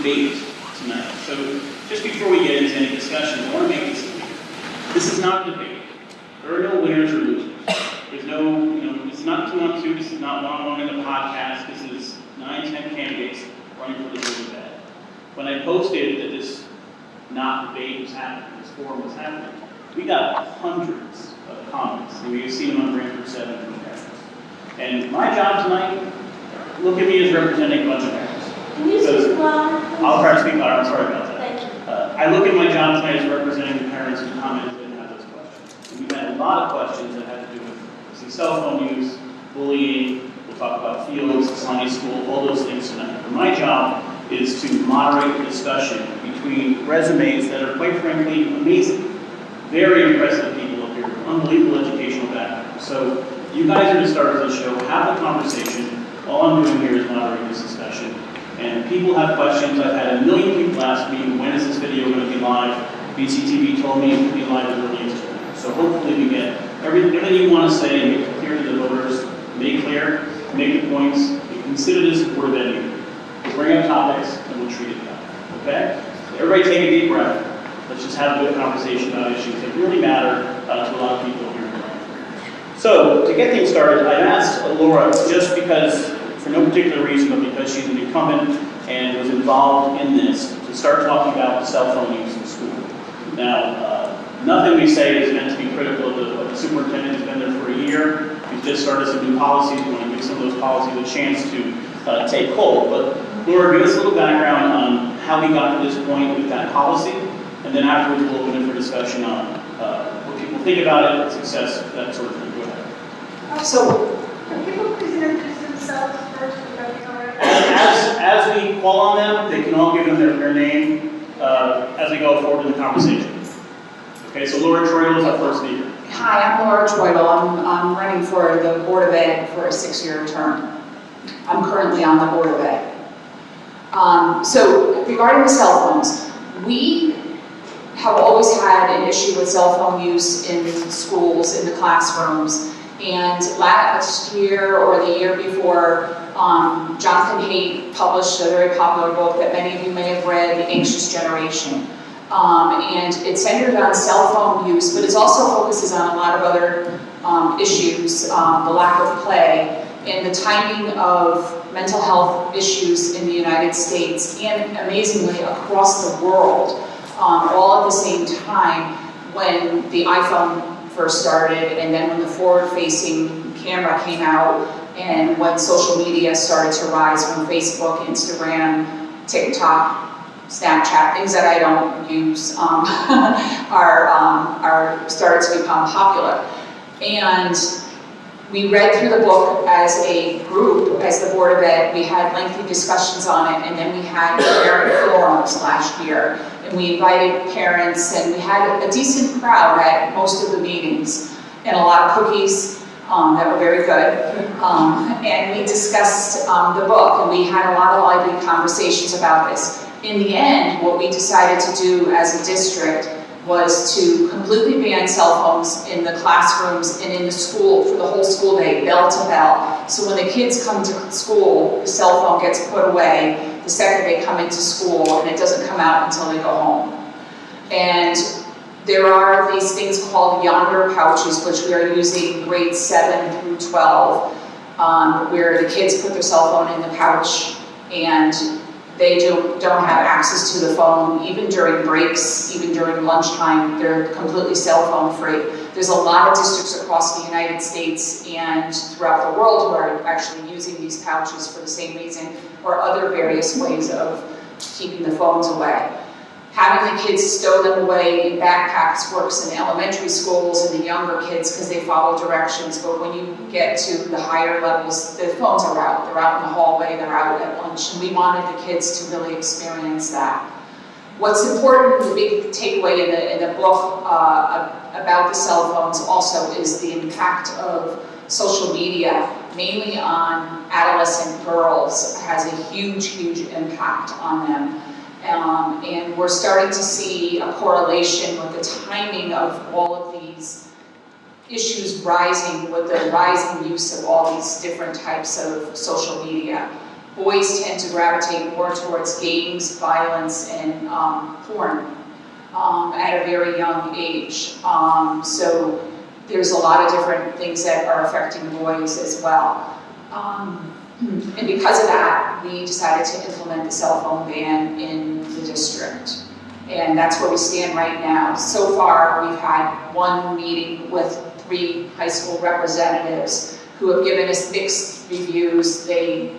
debate tonight. So just before we get into any discussion, I want to make this clear. This is not a debate. There are no winners or losers. There's no, it's not 2-on-2, this is not one-on-one in a podcast, this is 9-10 candidates running for the board of ed. When I posted that this not debate was happening, this forum was happening, we got hundreds of comments, and you see them on Branford 7 from parents. And my job tonight, look at me as representing a bunch of parents. Can you speak louder? I'll try to speak louder, I'm sorry about that. Thank you. I look at my job tonight as representing the parents who commented and had those questions. And we've had a lot of questions that had to do with cell phone use, bullying, we'll talk about fields, Sunday school, all those things tonight. But my job is to moderate the discussion between resumes that are, quite frankly, amazing. Very impressive people up here, unbelievable educational background. So you guys are the stars of the show, have a conversation. All I'm doing here is moderating this discussion. And if people have questions, I've had a million people ask me, when is this video going to be live? BCTV told me it would be live as early as today. So hopefully we get everything you want to say, make it clear to the voters, make clear, make the points, and consider this a board of ed meeting. We'll bring up topics and we'll treat it that way, okay? Everybody take a deep breath. Let's just have a good conversation about issues that really matter to a lot of people here in Branford. So, to get things started, I asked Laura, just because, for no particular reason, but because she's an incumbent and was involved in this, to start talking about cell phone use in school. Now, nothing we say is meant to be critical of the superintendent who's been there for a year. He's just started some new policies. We want to give some of those policies a chance to take hold. But Laura, give us a little background on how we got to this point with that policy, and then afterwards we'll open it for discussion on what people think about it, success, that sort of thing. Go ahead. So, can people please introduce themselves first? As we call on them, they can all give them their name as we go forward in the conversation. Okay, so Laura Troidel is our first speaker. Hi, I'm Laura Troidel. I'm running for the Board of Ed for a 6-year term. I'm currently on the Board of Ed. So regarding the cell phones, we have always had an issue with cell phone use in schools, in the classrooms. And last year or the year before, Jonathan Haidt published a very popular book that many of you may have read, The Anxious Generation. And it's centered on cell phone use, but it also focuses on a lot of other issues, the lack of play, and the timing of mental health issues in the United States, and amazingly across the world, all at the same time when the iPhone first started, and then when the forward-facing camera came out, and when social media started to rise, when Facebook, Instagram, TikTok, Snapchat, things that I don't use, are started to become popular. And we read through the book as a group, as the Board of Ed. We had lengthy discussions on it, and then we had parent forums last year. And we invited parents, and we had a decent crowd at most of the meetings, and a lot of cookies that were very good. And we discussed the book, and we had a lot of lively conversations about this. In the end, what we decided to do as a district was to completely ban cell phones in the classrooms and in the school for the whole school day, bell to bell. So when the kids come to school, the cell phone gets put away the second they come into school, and it doesn't come out until they go home. And there are these things called Yonder pouches, which we are using grades 7 through 12, where the kids put their cell phone in the pouch, and they don't have access to the phone, even during breaks, even during lunchtime. They're completely cell phone free. There's a lot of districts across the United States and throughout the world who are actually using these pouches for the same reason, or other various ways of keeping the phones away. Having the kids stow them away in backpacks works in elementary schools and the younger kids because they follow directions, but when you get to the higher levels, the phones are out. They're out in the hallway, they're out at lunch, and we wanted the kids to really experience that. What's important, the big takeaway in the book about the cell phones also is the impact of social media, mainly on adolescent girls, has a huge, huge impact on them. And we're starting to see a correlation with the timing of all of these issues rising with the rising use of all these different types of social media. boys tend to gravitate more towards games, violence, and porn at a very young age. So there's a lot of different things that are affecting boys as well. And because of that, we decided to implement the cell phone ban in the district. And that's where we stand right now. So far, we've had one meeting with 3 high school representatives who have given us mixed reviews. They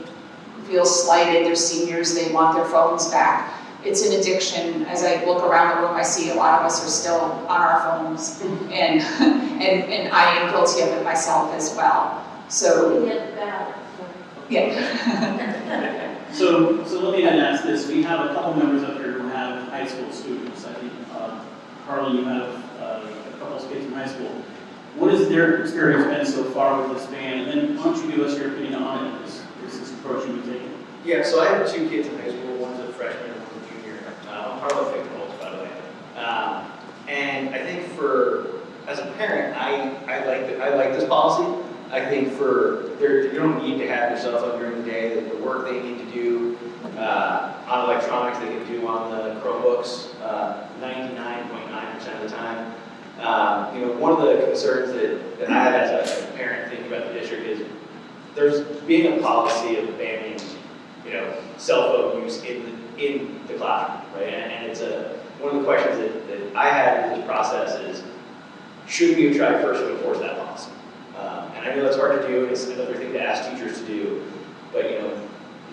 feel slighted, they're seniors, they want their phones back. It's an addiction. As I look around the room, I see a lot of us are still on our phones, and I am guilty of it myself as well. So, yeah. So let me then ask this. We have a couple members up here who have high school students. I think, Carly, you have a couple of kids in high school. What has their experience been so far with this ban? And then why don't you give us your opinion on it, this approach you've been taking? Yeah, so I have 2 kids in high school. One's a freshman and one's a junior. I'm part of the fifth roles, by the way. And I think as a parent, I like this policy. I think you don't need to have your cell phone during the day. The work they need to do on electronics, they can do on the Chromebooks 99.9% of the time. One of the concerns that I have as a parent thinking about the district is there's being a policy of banning, cell phone use in the classroom, right? And it's one of the questions that I had in this process is, should we have tried first to enforce that policy? And I know that's hard to do, and it's another thing to ask teachers to do, but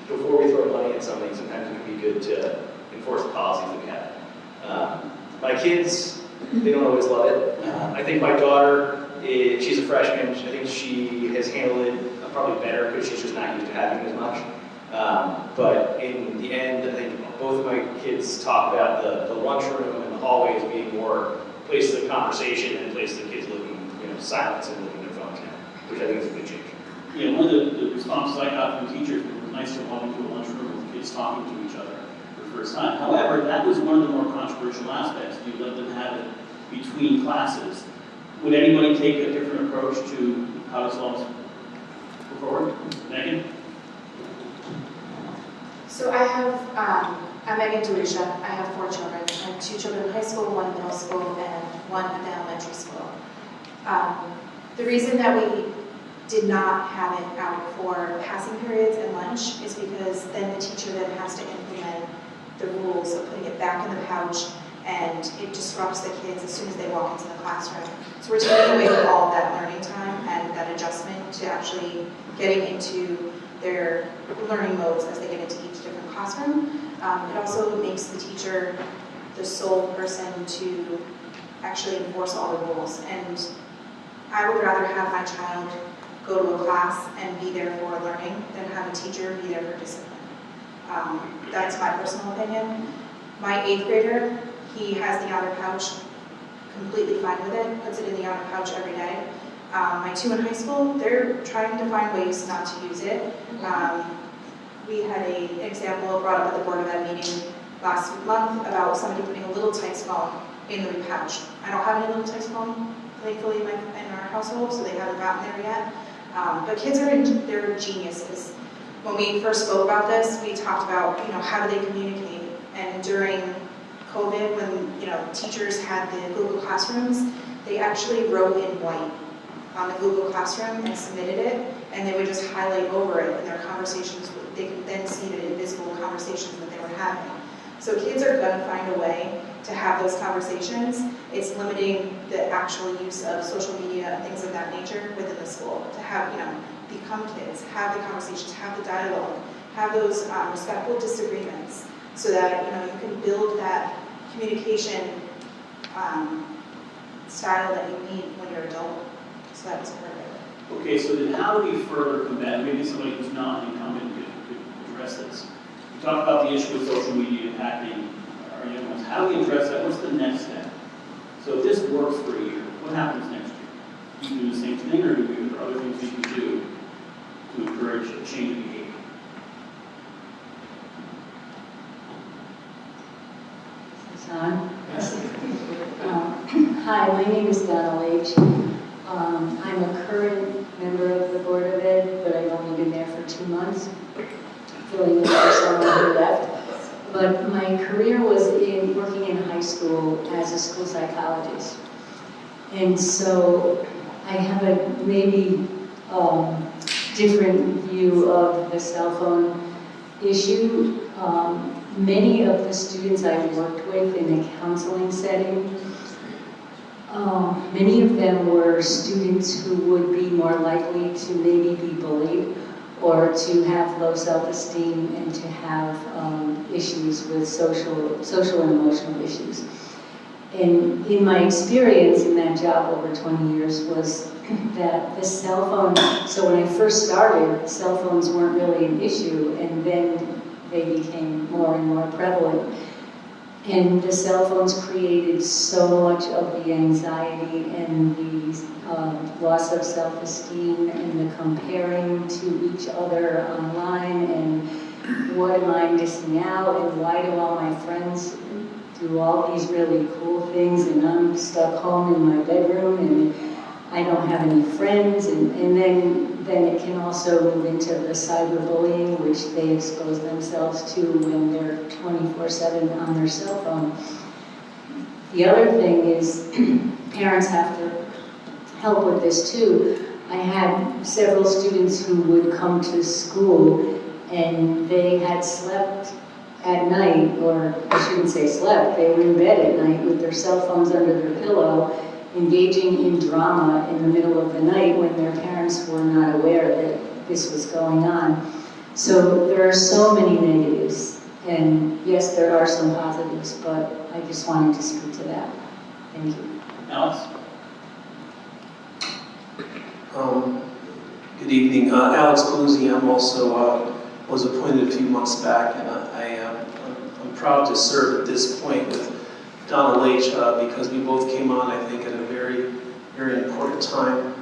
before we throw money at something, sometimes it can be good to enforce the policies that we have. My kids, they don't always love it. I think my daughter, she's a freshman. I think she has handled it probably better because she's just not used to having it as much. But in the end, I think both of my kids talk about the lunchroom and the hallways being more places of conversation and places of kids looking, silence and looking at their phones now, which I think is a good change. Yeah, one of the responses I got from teachers was nice to walk into a lunchroom with kids talking to each other for the first time. However, that was one of the more controversial aspects. You let them have it between classes. Would anybody take a different approach to how this law go forward? Megan? So I'm Megan Delucia. I have 4 children. I have 2 children in high school, 1 in middle school, and 1 in the elementary school. The reason that we did not have it out for passing periods and lunch is because then the teacher then has to implement the rules of putting it back in the pouch, and it disrupts the kids as soon as they walk into the classroom. So we're taking away all of that learning time and that adjustment to actually getting into their learning modes as they get into each different classroom. It also makes the teacher the sole person to actually enforce all the rules. And I would rather have my child go to a class and be there for learning than have a teacher be there for discipline. That's my personal opinion. My 8th grader, he has the outer pouch, completely fine with it, puts it in the outer pouch every day. My 2 in high school, they're trying to find ways not to use it. We had an example brought up at the Board of Ed meeting last month about somebody putting a little Tykes phone in the pouch. I don't have any little Tykes phone, thankfully, in our household, so they haven't gotten there yet. But kids they're geniuses. When we first spoke about this, we talked about, how do they communicate? And during COVID, when, teachers had the Google Classrooms, they actually wrote in white on the Google Classroom and submitted it, and they would just highlight over it in their conversations. They could then see the invisible conversations that they were having. So kids are going to find a way to have those conversations. It's limiting the actual use of social media and things of that nature within the school to have, become kids, have the conversations, have the dialogue, have those respectful disagreements so that, you can build that communication style that you need when you're an adult. So that was part of it. Okay, so then how do we further combat, maybe somebody who's not an incumbent could address this? We talked about the issue with social media impacting our young ones. How do we address that? What's the next step? So if this works for a year, what happens next year? Do you do the same thing, or are there other things we can do to encourage a change in behavior? Hi, my name is Donna Leach. I'm a current member of the Board of Ed, but I've only been there for 2 months. filling in for someone who left. But my career was in working in high school as a school psychologist. And so I have a maybe different view of the cell phone issue. Many of the students I worked with in a counseling setting, many of them were students who would be more likely to maybe be bullied or to have low self-esteem and to have issues with social and emotional issues. And in my experience in that job over 20 years was that the cell phone, so when I first started, cell phones weren't really an issue, and then they became more and more prevalent. And the cell phones created so much of the anxiety and the loss of self-esteem and the comparing to each other online and what am I missing out and why do all my friends do all these really cool things and I'm stuck home in my bedroom and I don't have any friends, and then it can also move into the cyberbullying, which they expose themselves to when they're 24/7 on their cell phone. The other thing is parents have to help with this too. I had several students who would come to school and they had slept at night, or I shouldn't say slept, they were in bed at night with their cell phones under their pillow, engaging in drama in the middle of the night when their parents were not aware that this was going on. So there are so many negatives, and yes, there are some positives, but I just wanted to speak to that. Thank you. Alex? Good evening. Alex Paluzzi. I'm also was appointed a few months back, and I'm proud to serve at this point with Donna Leach because we both came on, I think, at a very, very important time.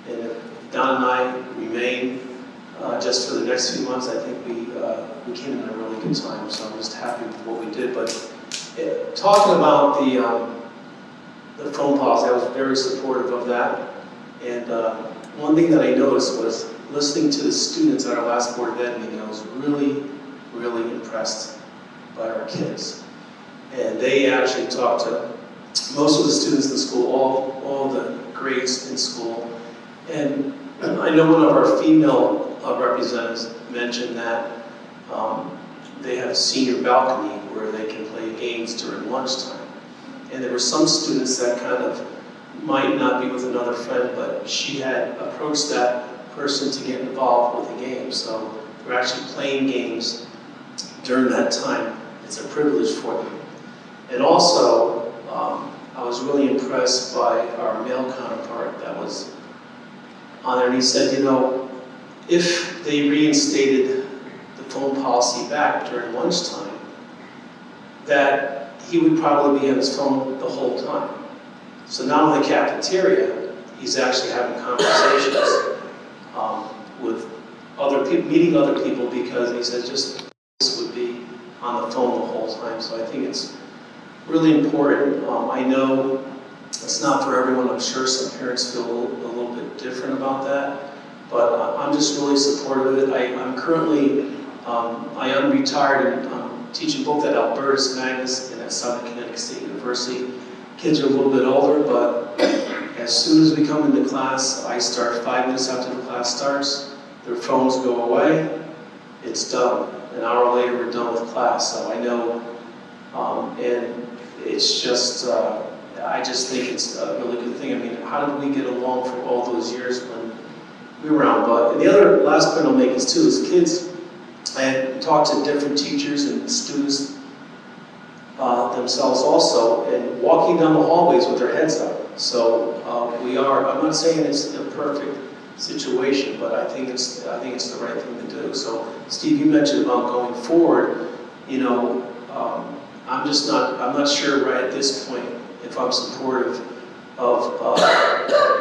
And if Donna and I remain just for the next few months, I think we came in a really good time. So I'm just happy with what we did. But talking about the phone policy, I was very supportive of that. And one thing that I noticed was listening to the students at our last Board of Ed meeting, I was really, really impressed by our kids. And they actually talked to most of the students in the school, all the grades in school. And I know one of our female representatives mentioned that they have a senior balcony where they can play games during lunchtime. And there were some students that kind of might not be with another friend, but she had approached that person to get involved with the game. So they're actually playing games during that time. It's a privilege for them. And also, I was really impressed by our male counterpart that was on there, and he said, you know, if they reinstated the phone policy back during lunchtime, that he would probably be on his phone the whole time. So now in the cafeteria, he's actually having conversations with other people, meeting other people, because he said just this would be on the phone the whole time. So I think it's really important. I know it's not for everyone. I'm sure some parents feel a little bit different about that, but I'm just really supportive of it. I'm currently, I am retired and I'm teaching both at Albertus Magnus and at Southern Connecticut State University. Kids are a little bit older, but as soon as we come into class, I start 5 minutes after the class starts. Their phones go away. It's done. An hour later, we're done with class. So I know, and it's just, I just think it's a really good thing. I mean, how did we get along for all those years when we were around? But the other last point I'll make is too, is kids, I had talked to different teachers and students themselves also, and walking down the hallways with their heads up. So I'm not saying it's a perfect situation, but I think it's the right thing to do. So Steve, you mentioned about going forward, you know, I'm not sure right at this point if I'm supportive of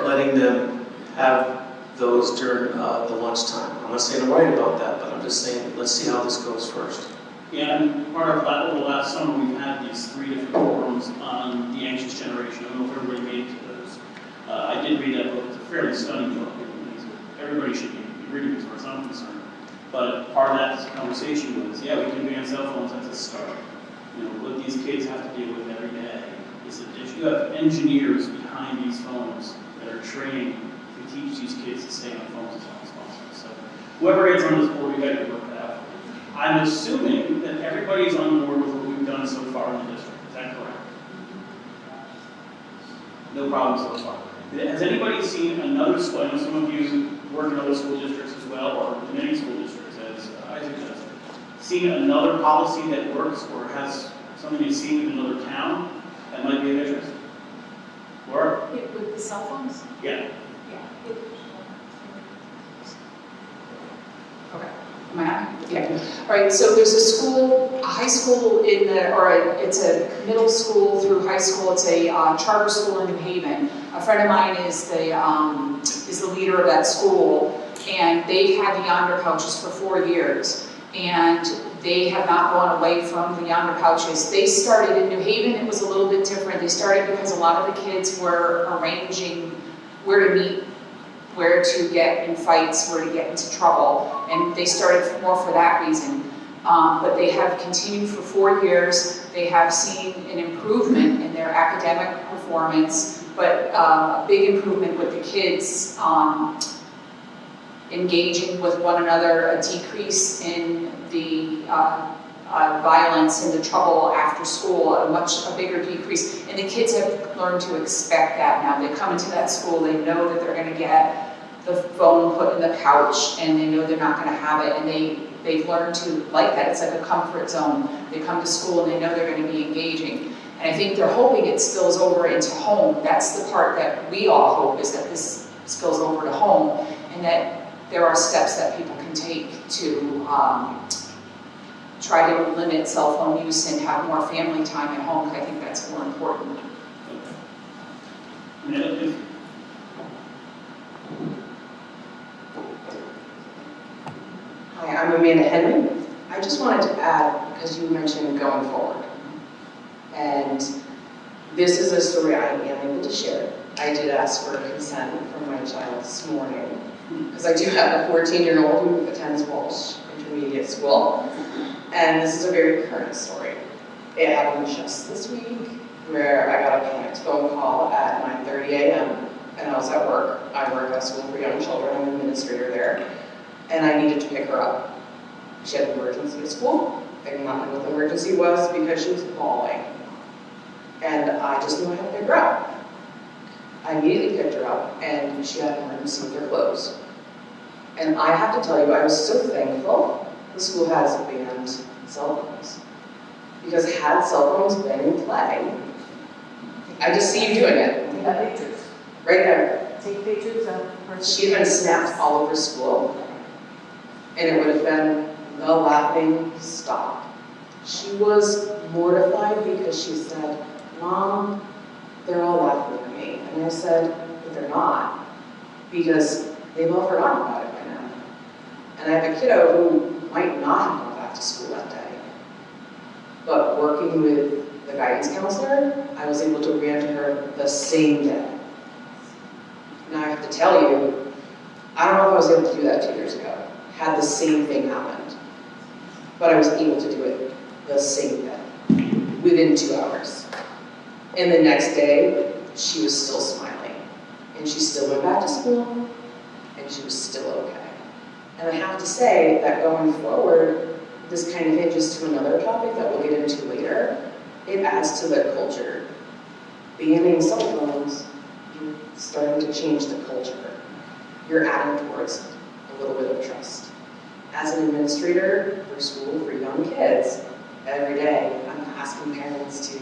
letting them have those during the lunchtime. I'm not saying I'm right about that, but I'm just saying let's see how this goes first. Yeah, and part of that, over the last summer, we've had these 3 different forums on the anxious generation. I don't know if everybody made it to those. I did read that book. It's a fairly stunning book. Everybody should be reading it as far as I'm concerned. But part of that conversation was, yeah, we can ban cell phones at the start. You know, what these kids have to deal with every day is addition. You have engineers behind these phones that are trained to teach these kids to stay on phones as long as possible. So whoever gets on this board, we got to work that out. I'm assuming that everybody's on board with what we've done so far in the district. Is that correct? No problem so far. Has anybody seen another school? I know some of you work in other school districts as well, or in many school districts, as Isaac does. Seen another policy that works, or has something you've seen in another town that might be of interest? Laura? With the cell phones? Yeah. Okay. Am I on? Yeah. All right, so there's a school, a high school in the, it's a middle school through high school. It's a charter school in New Haven. A friend of mine is the leader of that school, and they've had the Yonder pouches for 4 years, and they have not gone away from the Yonder pouches. They started in New Haven. It was a little bit different. They started because a lot of the kids were arranging where to meet, where to get in fights, where to get into trouble, and they started more for that reason. But they have continued for 4 years. They have seen an improvement in their academic performance, but a big improvement with the kids engaging with one another, a decrease in the violence and the trouble after school, a bigger decrease. And the kids have learned to expect that now. They come into that school, they know that they're going to get the phone put in the pouch, and they know they're not going to have it, and they've learned to like that. It's like a comfort zone. They come to school and they know they're going to be engaging. And I think they're hoping it spills over into home. That's the part that we all hope, is that this spills over to home, and that there are steps that people can take to try to limit cell phone use and have more family time at home, because I think that's more important. Hi, I'm Amanda Henry. I just wanted to add, because you mentioned going forward, and this is a story I am able to share. I did ask for consent from my child this morning, because I do have a 14-year-old who attends Walsh Intermediate School, and this is a very current story. It happened just this week, where I got a panicked phone call at 9:30 a.m., and I was at work. I work at a school for young children. I'm an administrator there, and I needed to pick her up. She had an emergency at school. I did not know what the emergency was because she was bawling, and I just knew I had to pick her up. I immediately picked her up, and she had an emergency with her clothes. And I have to tell you, I was so thankful the school has banned cell phones. Because had cell phones been in play, I just see you doing it. Take pictures. Right there. Take pictures of her. She had been snapped all over school, and it would have been the laughing stop. She was mortified because she said, "Mom, they're all laughing at me." And I said, "But they're not, because they've all forgotten about it by now." And I have a kiddo who might not have gone back to school that day. But working with the guidance counselor, I was able to grant her the same day. Now I have to tell you, I don't know if I was able to do that 2 years ago, had the same thing happened. But I was able to do it the same day, within 2 hours. And the next day, she was still smiling. And she still went back to school, and she was still okay. And I have to say that going forward, this kind of hinges to another topic that we'll get into later. It adds to the culture. Banning cell phones, you're starting to change the culture. You're adding towards a little bit of trust. As an administrator for school for young kids, every day I'm asking parents to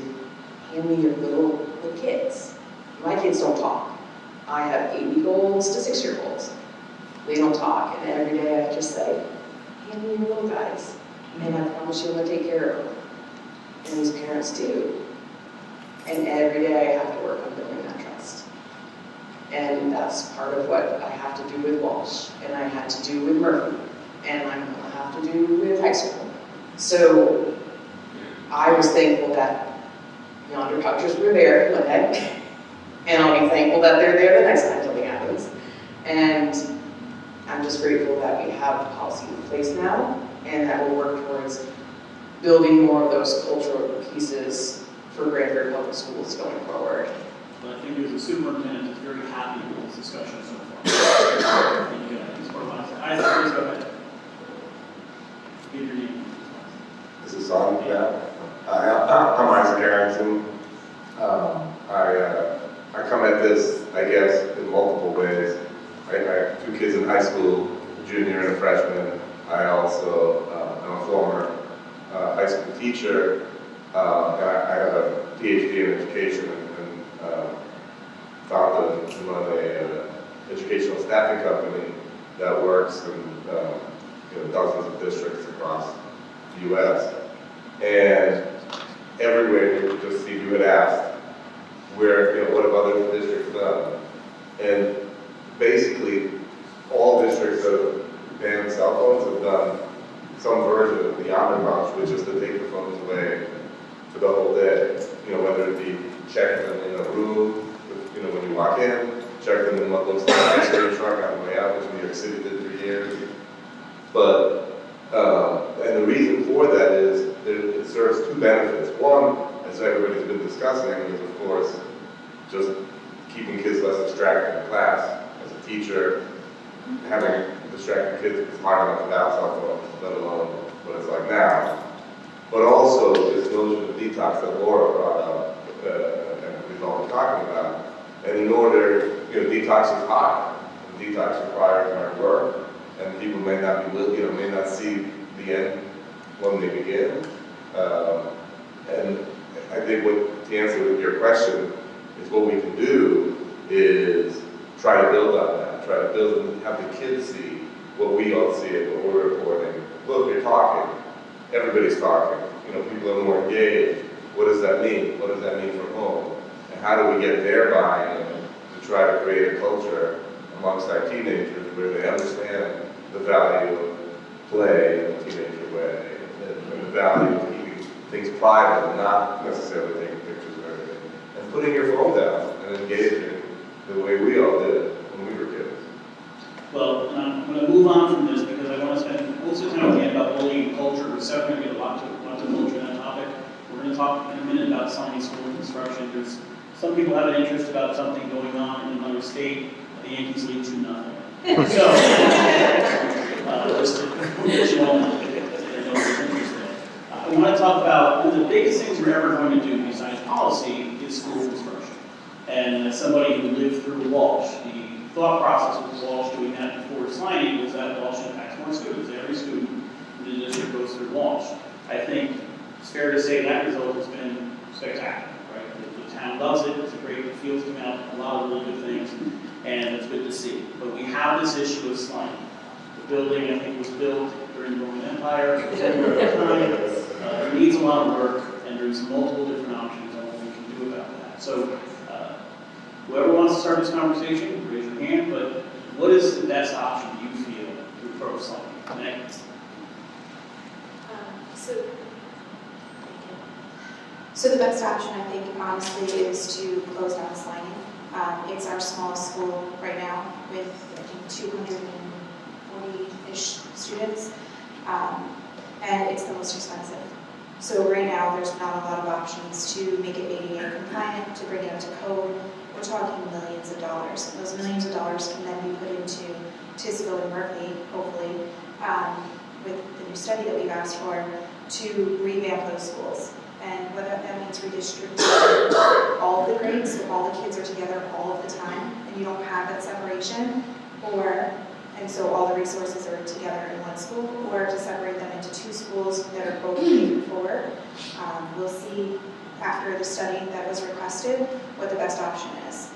hand me your little kids. My kids don't talk. I have 8-week-olds to 6-year-olds. They don't talk, and every day I just say, hand me your little guys. And I promise you I'm going to take care of them. And these parents do. And every day I have to work on building that trust. And that's part of what I have to do with Walsh, and I had to do with Murphy, and I'm going to have to do with high school. So I was thankful that Yonder pouches were there Monday, and I'll be thankful that they're there the next time something happens. And I'm just grateful that we have a policy in place now and that we'll work towards building more of those cultural pieces for Branford Public Schools going forward. But I think there's a superintendent that's very happy with this discussion so far. Thank you. Isaac, please go ahead. Give your name. This is on, yeah. I'm Isaac Arrington. I come at this, I guess, in multiple ways. I have 2 kids in high school, a junior and a freshman. I also am a former high school teacher. And I have a PhD in education and founded and run a educational staffing company that works in dozens of districts across the U.S. And everywhere, just Steve, you had asked, where, what have other districts done? And basically, all districts that have banned cell phones have done some version of the omnibus, which is to take the phones away for the whole day. Whether it be checking them in a room, when you walk in, check them in what looks like an ice cream truck on the way out, which New York City did for years. But, and the reason for that is it serves 2 benefits. One, as everybody's been discussing, is of course just keeping kids less distracted in class. As a teacher, having distracted kids is hard enough without cell phones, let alone what it's like now. But also this notion of detox that Laura brought up, and we've all been talking about. And in order, detox is hard. And detox requires hard work, and people may not be, may not see the end when they begin. And I think to answer your question is what we can do is try to build on that, try to build and have the kids see what we all see and what we're reporting. Look, you're talking. Everybody's talking. People are more engaged. What does that mean? What does that mean from home? And how do we get their buy-in to try to create a culture amongst our teenagers where they understand the value of play in a teenager way and the value of keeping things private and not necessarily taking pictures of everything, and putting your phone down and engaging the way we all did when we were kids. Well, and I'm going to move on from this because I want to spend most of the time again about bullying and culture. We're going to get a lot to culture on that topic. We're going to talk in a minute about Sony School construction. There's some people have an interest about something going on in another state. The Yankees lead 2-0. So, just to let you all know, I want to talk about one of the biggest things we're ever going to do besides policy is school construction. And as somebody who lived through Walsh, the thought process with Walsh doing that before signing was that Walsh impacts more students. Every student in the district goes through Walsh. I think it's fair to say that result has been spectacular, right? The town loves it. It's a great, the field's come out, a lot of really good things, and it's good to see. But we have this issue of slime. The building, I think, was built during the Roman Empire. It needs a lot of work, and there's multiple different options on what we can do about that. So, whoever wants to start this conversation, raise your hand, but what is the best option you feel to approach something? Next. So the best option, I think, honestly, is to close down sliding. It's our smallest school right now with, I think, 240-ish students, and it's the most expensive. So right now, there's not a lot of options to make it ADA compliant, to bring it up to code. We're talking millions of dollars. And those millions of dollars can then be put into Tisco and Berkeley, hopefully, with the new study that we've asked for, to revamp those schools. And whether that means redistricting all of the grades, so all the kids are together all of the time, and you don't have that separation, and so all the resources are together in one school, or to separate them into 2 schools that are both K-4. We'll see after the study that was requested what the best option is.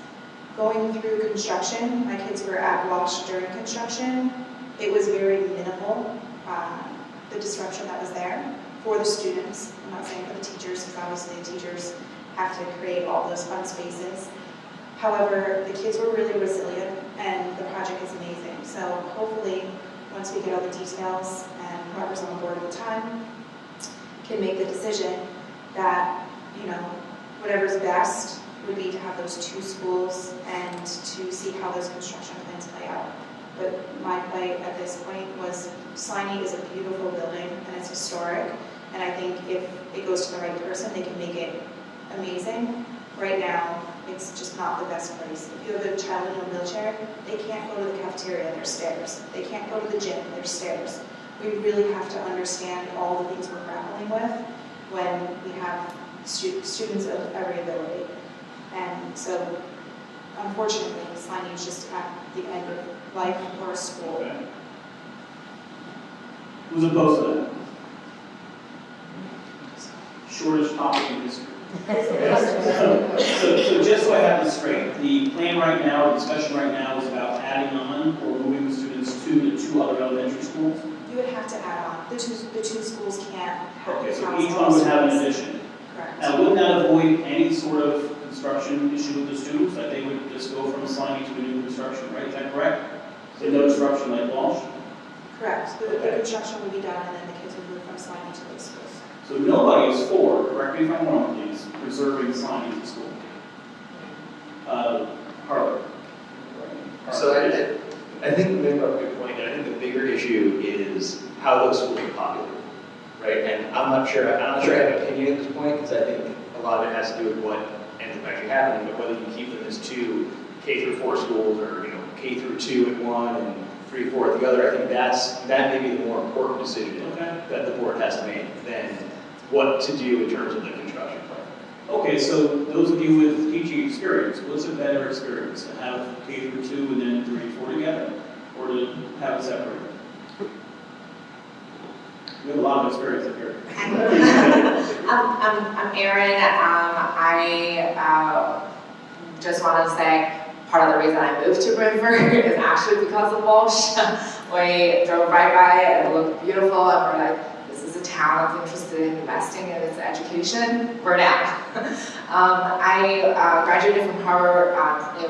Going through construction, my kids were at Walsh during construction. It was very minimal, the disruption that was there for the students. I'm not saying for the teachers, because obviously the teachers have to create all those fun spaces. However, the kids were really resilient, and the project is amazing. So hopefully, once we get all the details, and whoever's on board at the time can make the decision that, whatever's best would be to have those 2 schools and to see how those construction plans play out. But my fight at this point was Sliney is a beautiful building and it's historic. And I think if it goes to the right person, they can make it amazing. Right now, it's just not the best place. If you have a child in a wheelchair, they can't go to the cafeteria, there's stairs. They can't go to the gym, there's stairs. We really have to understand all the things we're grappling with when we have students of every ability. And so, unfortunately, Sliney is just at the end of life for a school. Okay. Who's opposed to that? Shortest topic in history. So just so I have this straight, the plan right now, the discussion right now is about adding on or moving the students to the 2 other elementary schools? You would have to add on. The two schools can't have. Okay, so each one would have an addition. Correct. Now, wouldn't that avoid any sort of construction issue with the students? That they would just go from Sliney to a new construction, right? Is that correct? So no disruption like Walsh? Correct. The construction would be done and then the kids would move from Sliney to those schools. So nobody is for, correct me if I'm wrong, please, preserving Sliney as a school. Harlan. So I think you make a good point, and I think the bigger issue is how those schools are populated, right? And I'm not sure I have an opinion at this point, because I think a lot of it has to do with what ends up actually happening, but whether you keep them as 2 K through 4 schools, or K through 2 at one and 3, 4 at the other, I think that may be the more important decision that the board has to make than what to do in terms of the construction plan. Okay, so those of you with teaching experience, what's a better experience? To have K through 2 and then 3 and 4 together? Or to have it separated? We have a lot of experience up here. I'm Erin. I just want to say part of the reason I moved to Branford is actually because of Walsh. We drove right by it and it looked beautiful, and we're like, this is a town that's interested in investing in its education. We're now. I graduated from Harvard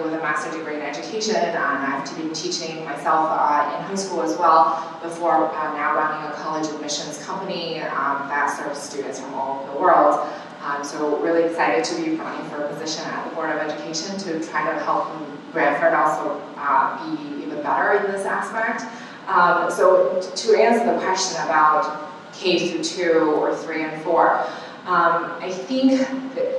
with a master's degree in education, and I've been teaching myself in high school as well before now running a college admissions company that serves students from all over the world. So really excited to be running for a position at the Board of Education to try to help Branford also be even better in this aspect. So to answer the question about K through 2 or 3 and 4, I think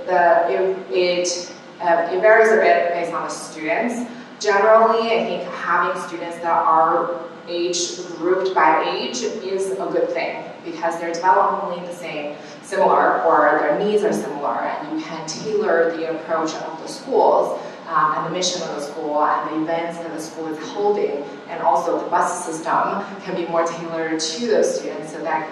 that it varies a bit based on the students. Generally, I think having students that are age grouped by age is a good thing because they're developmentally similar, or their needs are similar, and you can tailor the approach of the schools and the mission of the school and the events that the school is holding, and also the bus system can be more tailored to those students so that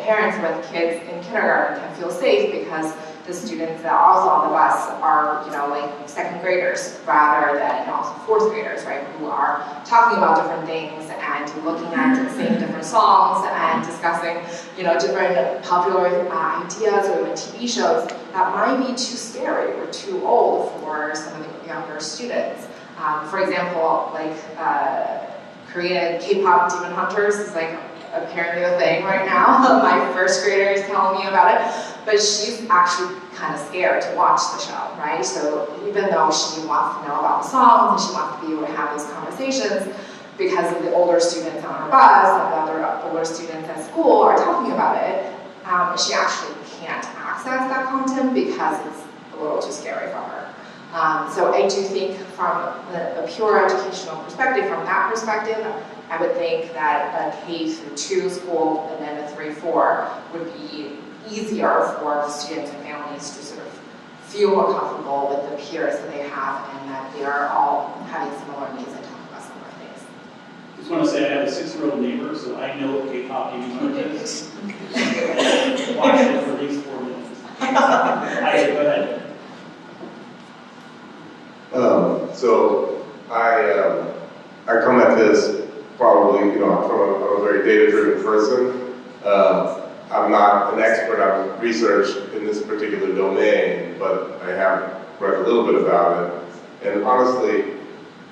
parents with kids in kindergarten can feel safe because the students that are also on the bus are, like 2nd graders rather than also 4th graders, right, who are talking about different things and looking at singing different songs and discussing, different popular ideas or even TV shows that might be too scary or too old for some of the younger students. For example, like Korean K-pop Demon Hunters is like apparently a thing right now. My 1st grader is telling me about it, but she's actually kind of scared to watch the show, right? So even though she wants to know about the songs and she wants to be able to have these conversations, because of the older students on her bus and the other older students at school are talking about it, she actually can't access that content because it's a little too scary for her. So I do think from a pure educational perspective, from that perspective, I would think that a K through 2 school and then a 3-4 would be easier for students and families to sort of feel more comfortable with the peers that they have and that they are all having similar needs and talking about similar things. I just want to say I have a 6-year-old neighbor, so I know what K-pop Demon Hunter is. I watched it for at least 4 minutes. Isaac, go ahead. So I come at this probably, I'm a very data-driven person. I'm not an expert on research in this particular domain, but I have read a little bit about it. And honestly,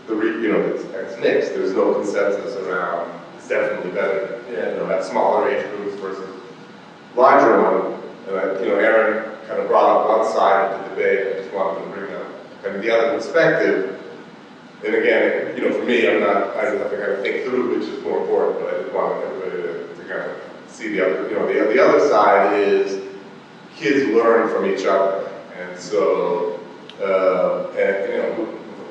it's mixed. There's no consensus around. It's definitely better, at smaller age groups versus larger one. And Erin kind of brought up one side of the debate. I just wanted to bring up kind of the other perspective. And again, for me, I have to kind of think through which is more important, but I just want everybody to kind of see the other, the other side is kids learn from each other. And so,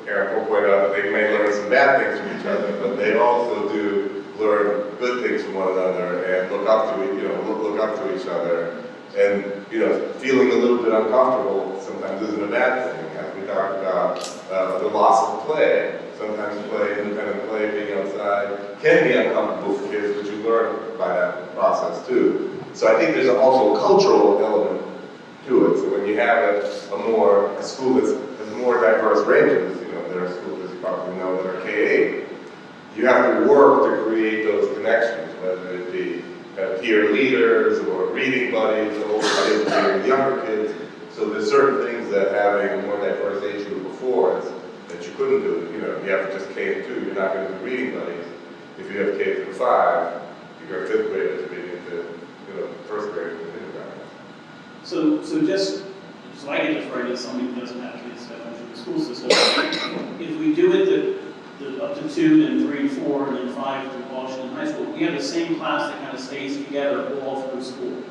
Aaron will point out that they may learn some bad things from each other, but they also do learn good things from one another and look up to each other. And feeling a little bit uncomfortable sometimes isn't a bad thing. As we talked about the loss of play, sometimes independent play, being outside can be uncomfortable for kids, but you learn by that process too. So I think there's also a cultural element to it. So when you have a school that has more diverse ranges, there are schools, as you probably know, that are K-8, you have to work to create those connections, whether it be peer leaders or reading buddies, older kids with younger kids. So there's certain things that having a more diverse age group before that you couldn't do. You have just K through 2, you're not going to do reading buddies. If you have K through 5, you got 5th graders reading to 1st graders and kindergarten. So just so I get this right, as somebody who doesn't have kids that much in the school system, if we do it up to 2, then 3, and 4, and then 5 through Washington High School, we have the same class that kind of stays together all through school.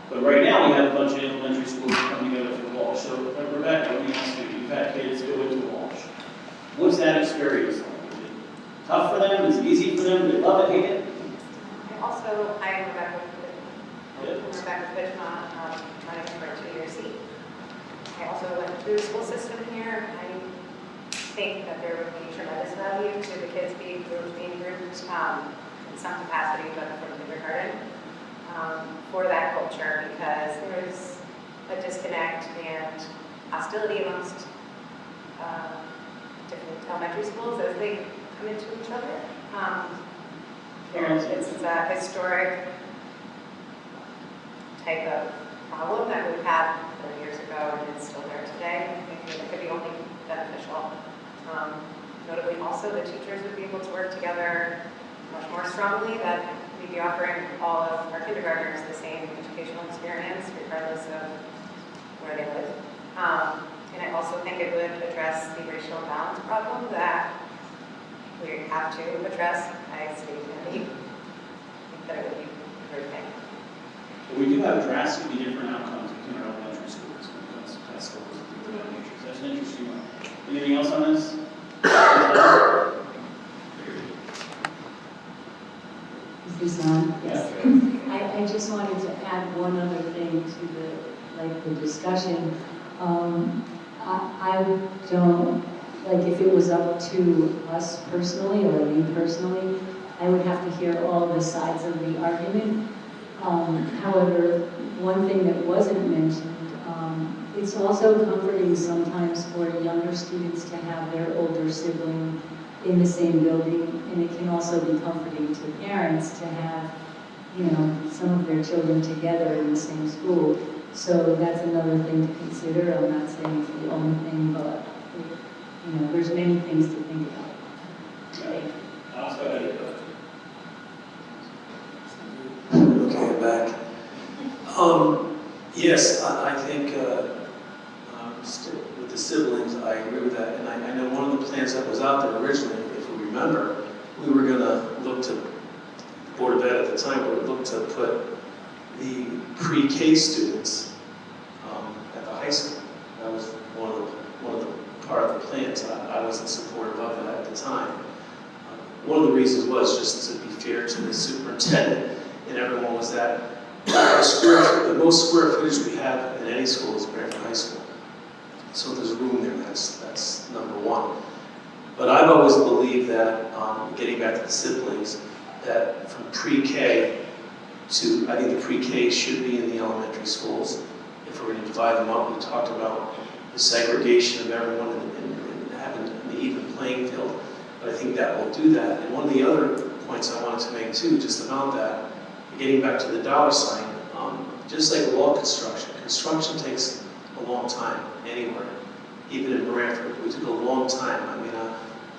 But right now we have a bunch of elementary schools that come together through Walsh. So Rebecca, let me ask you, you've had kids go into Walsh. What's that experience like? Is it tough for them? Is it easy for them? Do they love it, hate it? I'm Rebecca Fitchma, running for a 2-year seat. I also went through the school system here. I think that there would be tremendous value to the kids being grouped in some capacity, but from kindergarten, for that culture, because there's a disconnect and hostility amongst different elementary schools as they come into each other. It's a historic type of problem that we've had 30 years ago and it's still there today. I think it could be only beneficial. Notably also, the teachers would be able to work together much more strongly, that we'd be offering all of our kindergartners the same educational experience regardless of where they live. And I also think it would address the racial balance problem that we have to address. I think that it would be a great thing. We do have drastically different outcomes between our elementary schools when it comes to test scores and things of that nature. So that's an interesting one. Anything else on this? Is this on? Yes. I just wanted to add one other thing to the discussion. I don't, if it was up to us personally or me personally, I would have to hear all the sides of the argument. However, one thing that wasn't mentioned, it's also comforting sometimes for younger students to have their older sibling in the same building, and it can also be comforting to parents to have, some of their children together in the same school. So that's another thing to consider. I'm not saying it's the only thing, but there's many things to think about. Okay, Okay, back. Yes, I think with the siblings, I agree with that. And I know one of the plans that was out there originally, if we remember, we were going to look to, the Board of Ed at the time, we would look to put the pre-K students at the high school. That was one of the part of the plans. I wasn't supportive of that at the time. One of the reasons was just to be fair to the superintendent and everyone was that the most square footage we have in any school is Branford High School. So there's room there, that's number one. But I've always believed that, getting back to the siblings, that from pre-K to, I think the pre-K should be in the elementary schools. If we're going to divide them up, we talked about the segregation of everyone and having an even playing field. But I think that will do that. And one of the other points I wanted to make too, just about that, getting back to the dollar sign, just like with all construction takes a long time anywhere. Even in Branford, we took a long time. I mean,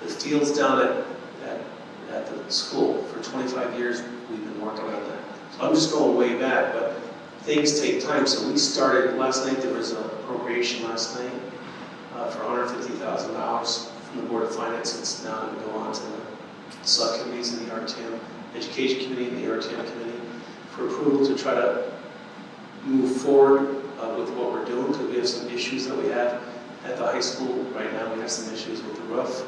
the fields down at the school, for 25 years, we've been working on that. So I'm just going way back, but things take time. So we started, last night there was an appropriation last night for $150,000 from from the Board of Finance, it's now going to go on to the subcommittees in the RTM, Education Committee and the RTM Committee for approval to try to move forward with what we're doing, because we have some issues that we have at the high school right now. We have some issues with the roof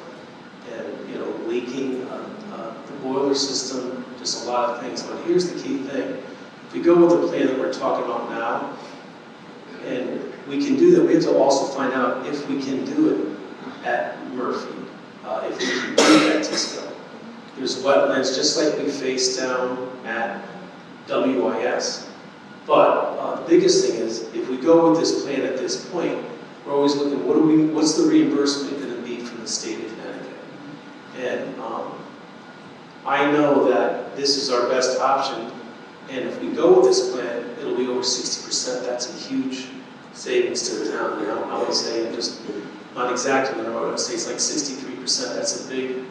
and, leaking, the boiler system, just a lot of things. But here's the key thing. If we go with the plan that we're talking about now, and we can do that, we have to also find out if we can do it at Murphy, if we can do it at Tisco. There's wetlands, just like we face down at WIS. But the biggest thing is, if we go with this plan at this point, we're always looking, what's the reimbursement going to be from the state of Connecticut? And I know that this is our best option, and if we go with this plan, it'll be over 60%. That's a huge savings to the town. I would say, just not exactly, I would say it's like 63%. That's a big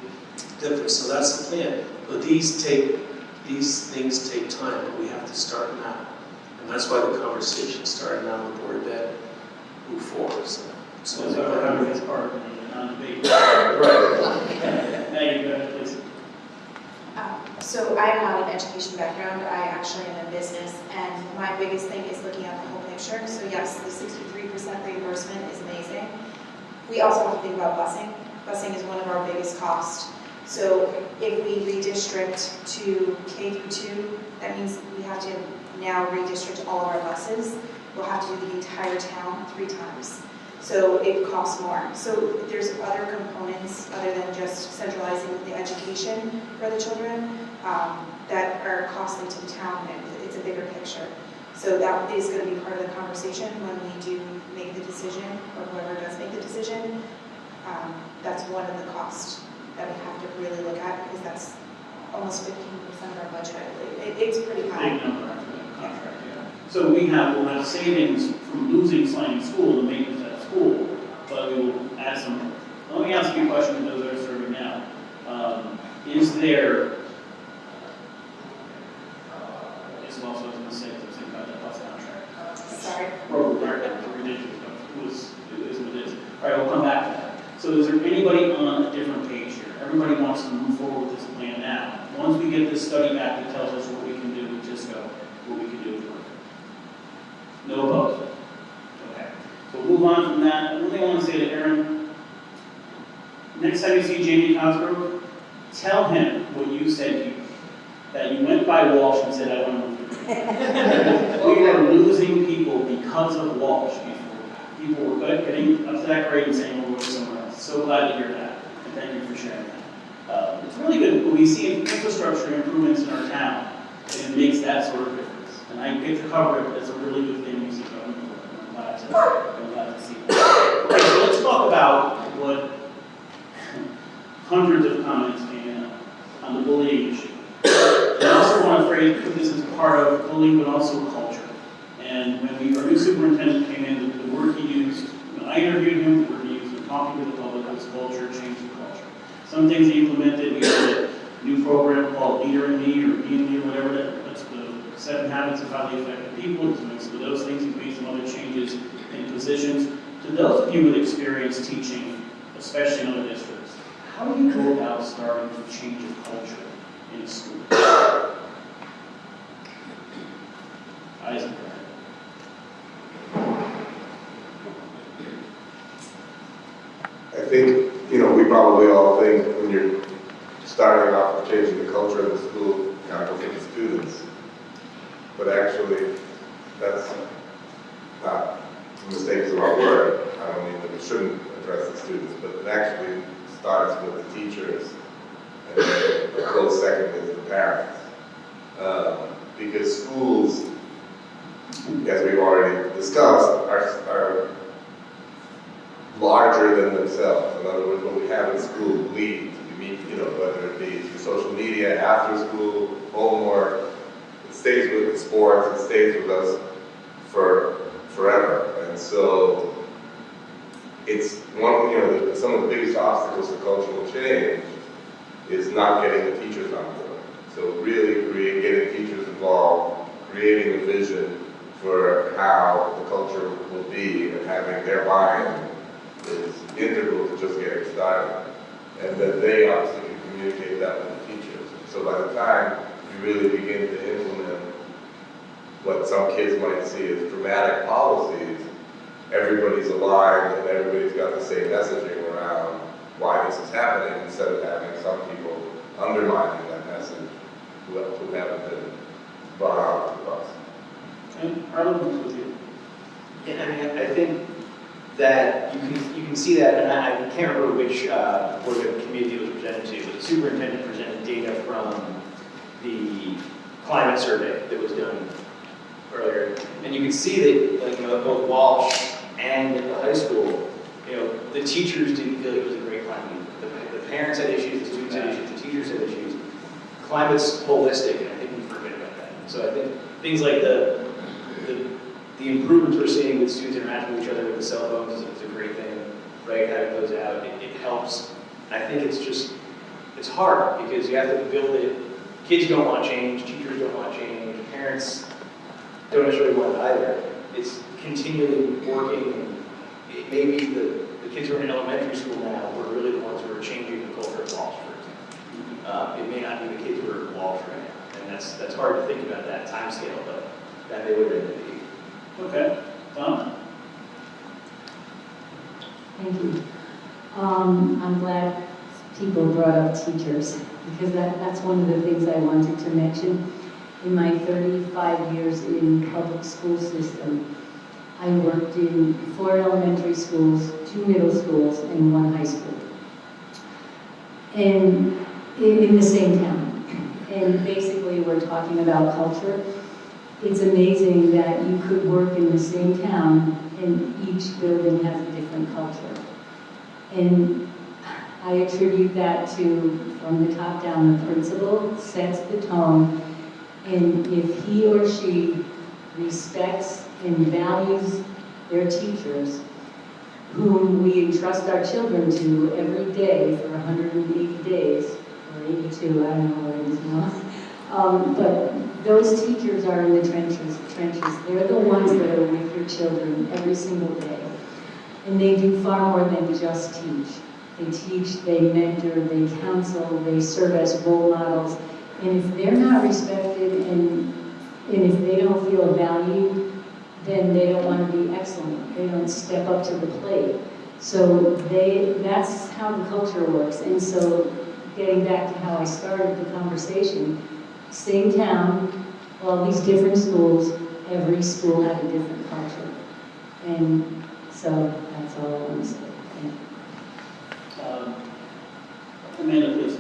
difference. So that's the plan. But these things take time, but we have to start now. And that's why the conversation started now on the Board of Ed, move forward. So we're having this part of the non-debate. Right. Maggie, go ahead, please. So I am not an education background, I actually am in business, and my biggest thing is looking at the whole picture. So yes, the 63% reimbursement is amazing. We also have to think about busing. Busing is one of our biggest costs. So if we redistrict to K through 2, that means we have to now redistrict all of our buses. We'll have to do the entire town 3 times. So it costs more. So there's other components other than just centralizing the education for the children that are costly to the town, and it's a bigger picture. So that is going to be part of the conversation when we do make the decision, or whoever does make the decision. That's one of the costs that we have to really look at, because that's almost 15% of our budget, I believe. It's pretty high. Big number after the contract, yeah. So we'll have savings from losing Slimy School, the maintenance at school, but we will add some. Let me ask you a question to those that are serving now. Is there, I guess also I was going to say, because I'm about that bus contract. Sorry. Ridiculous, but it is what it is. All right, we'll come back to that. So is there anybody on a different page here? Everybody wants to move forward with this plan now. Once we get this study back that tells us what we can do with Tisco, what we can do with Murphy. No opposed? Okay. So we'll move on from that. One thing I want to say to Aaron, next time you see Jamie Cosgrove, tell him what you said here. That you went by Walsh and said, I want to move here. We are losing people because of Walsh before. People were getting up to that grade and saying, we'll go somewhere else. So glad to hear that. And thank you for sharing that. It's really good when we see infrastructure improvements in our town, and it makes that sort of difference. And I get to cover it as a really good thing. I'm glad to see that. Okay, so let's talk about what hundreds of comments came in on the bullying issue. I also want to put this as part of bullying, but also culture. And when our new superintendent came in, the word he used, when I interviewed him, the word he used when talking to the public was culture, change the culture. Some things he implemented, we have a new program called Leader in Me, or Be in Me, or whatever that's the 7 habits of highly effective people. He's doing some of those things. He's made some other changes in positions. To those of you with experience teaching, especially in other districts, how do you go about starting to change a culture in a school? Isaac. I think, we probably all think when you're starting off with changing the culture of the school, you gotta go for the students. But actually, that's not a mistake of our word. I don't mean that we shouldn't address the students, but it actually starts with the teachers, and then a close second is the parents. Because schools, as we've already discussed, are larger than themselves. In other words, what we have in school leads. We meet, whether it be through social media, after school, homework, it stays with the sports, it stays with us forever. And so it's one, some of the biggest obstacles to cultural change is not getting the teachers on board. So really getting teachers involved, creating a vision for how the culture will be, and having their buy-in is integral to just getting started. and then they obviously can communicate that with the teachers. So by the time you really begin to implement what some kids might see as dramatic policies, everybody's aligned and everybody's got the same messaging around why this is happening, instead of having some people undermining that message who haven't been brought out to the bus. Okay, Arlen, what's with you? Yeah, I mean, I think that you can see that, and I can't remember which board of committee it was presented to, but the superintendent presented data from the climate survey that was done earlier, and you can see that, like, you know, both Walsh and at the high school, you know, the teachers didn't feel it was a great climate. The parents had issues, the students had issues, the teachers had issues. Climate's holistic, and I think we forget about that. So I think things like the improvements we're seeing with students interacting with each other with the cell phones is a great thing, right? How it goes out, it helps. I think it's hard because you have to build it. Kids don't want change, teachers don't want change, parents don't necessarily want it either. It's continually working. It may be the kids who are in elementary school now who are really the ones who are changing the culture of Walsh, for example. It may not be the kids who are at Walsh right now, and that's hard to think about that time scale, but that may what it be. Okay, Donna? Thank you. I'm glad people brought up teachers, because that's one of the things I wanted to mention. In my 35 years in public school system, I worked in 4 elementary schools, 2 middle schools, and 1 high school. And in the same town. And basically we're talking about culture. It's amazing that you could work in the same town and each building has a different culture. And I attribute that to, from the top down, the principal sets the tone, and if he or she respects and values their teachers, whom we entrust our children to every day for 180 days, or 82, I don't know what it is now. But those teachers are in the trenches. They're the ones that are with your children every single day. And they do far more than just teach. They teach, they mentor, they counsel, they serve as role models. And if they're not respected and if they don't feel valued, then they don't want to be excellent. They don't step up to the plate. So that's how the culture works. And so getting back to how I started the conversation, same town, all these different schools, every school had a different culture. And so that's all I want to say. Thank you. Amanda, please.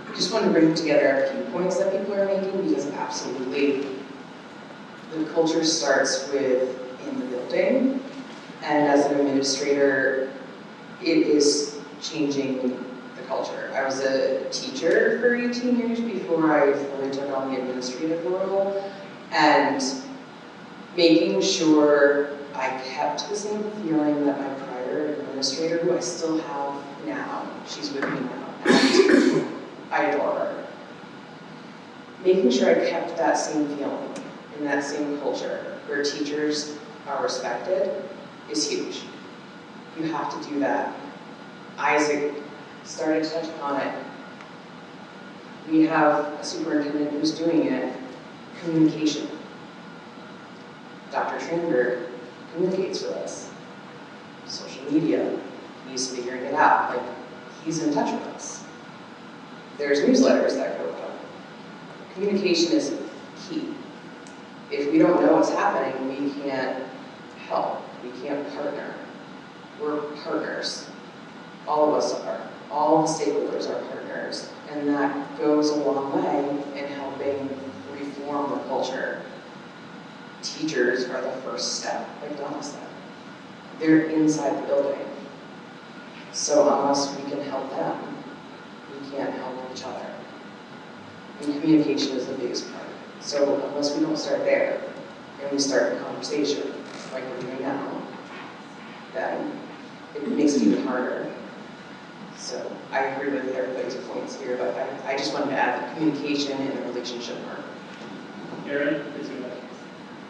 I just want to bring together a few points that people are making, because absolutely the culture starts with in the building, and as an administrator, it is changing the culture. I was a teacher for 18 years before I fully took on the administrative role, and making sure I kept the same feeling that my prior administrator, who I still have now, she's with me now, and I adore her. Making sure I kept that same feeling and that same culture where teachers are respected is huge. You have to do that. Isaac started to touch upon it. We have a superintendent who's doing it. Communication. Dr. Tranberg communicates with us. Social media, he's figuring it out. Like, he's in touch with us. There's newsletters that go out. Communication is key. If we don't know what's happening, we can't help. We can't partner. We're partners. All of us are. All the stakeholders are partners. And that goes a long way in helping reform the culture. Teachers are the first step, like Donna said. They're inside the building. So unless we can help them, we can't help each other. And communication is the biggest part. So unless we don't start there, and we start a conversation, like we're doing now, then it makes it even harder. So I agree with everybody's points here, but I just wanted to add that communication and the relationship part. Erin, please go ahead.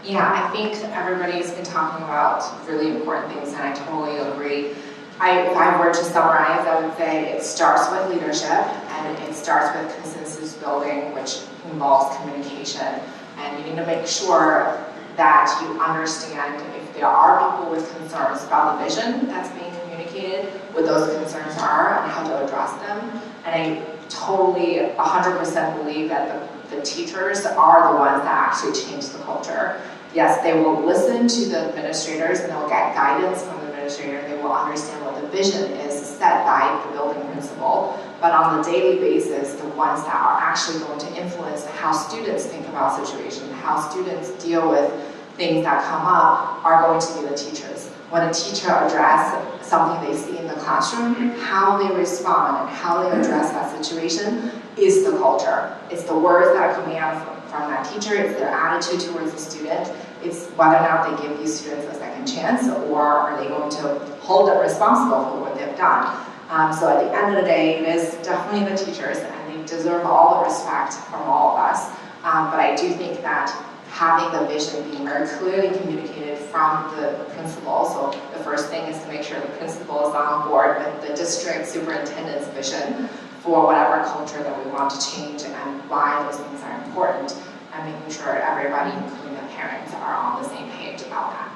Yeah, I think everybody's been talking about really important things, and I totally agree. If I were to summarize, I would say it starts with leadership, and it starts with consensus building, which involves communication. And you need to make sure that you understand if there are people with concerns about the vision that's being communicated, what those concerns are, and how to address them. And I totally, 100% believe that the teachers are the ones that actually change the culture. Yes, they will listen to the administrators and they'll get guidance from the administrator. They will understand what the vision is set by the building principal. But on the daily basis, the ones that are actually going to influence how students think about situations, how students deal with things that come up, are going to be the teachers. When a teacher addresses something they see in the classroom, how they respond and how they address that situation is the culture. It's the words that are coming out from that teacher, it's their attitude towards the student, it's whether or not they give these students a second chance, or are they going to hold them responsible for what they've done. So at the end of the day, it is definitely the teachers, and they deserve all the respect from all of us. But I do think that having the vision being very clearly communicated from the principal. So the first thing is to make sure the principal is on board with the district superintendent's vision for whatever culture that we want to change and why those things are important, and making sure everybody, including the parents, are on the same page about that.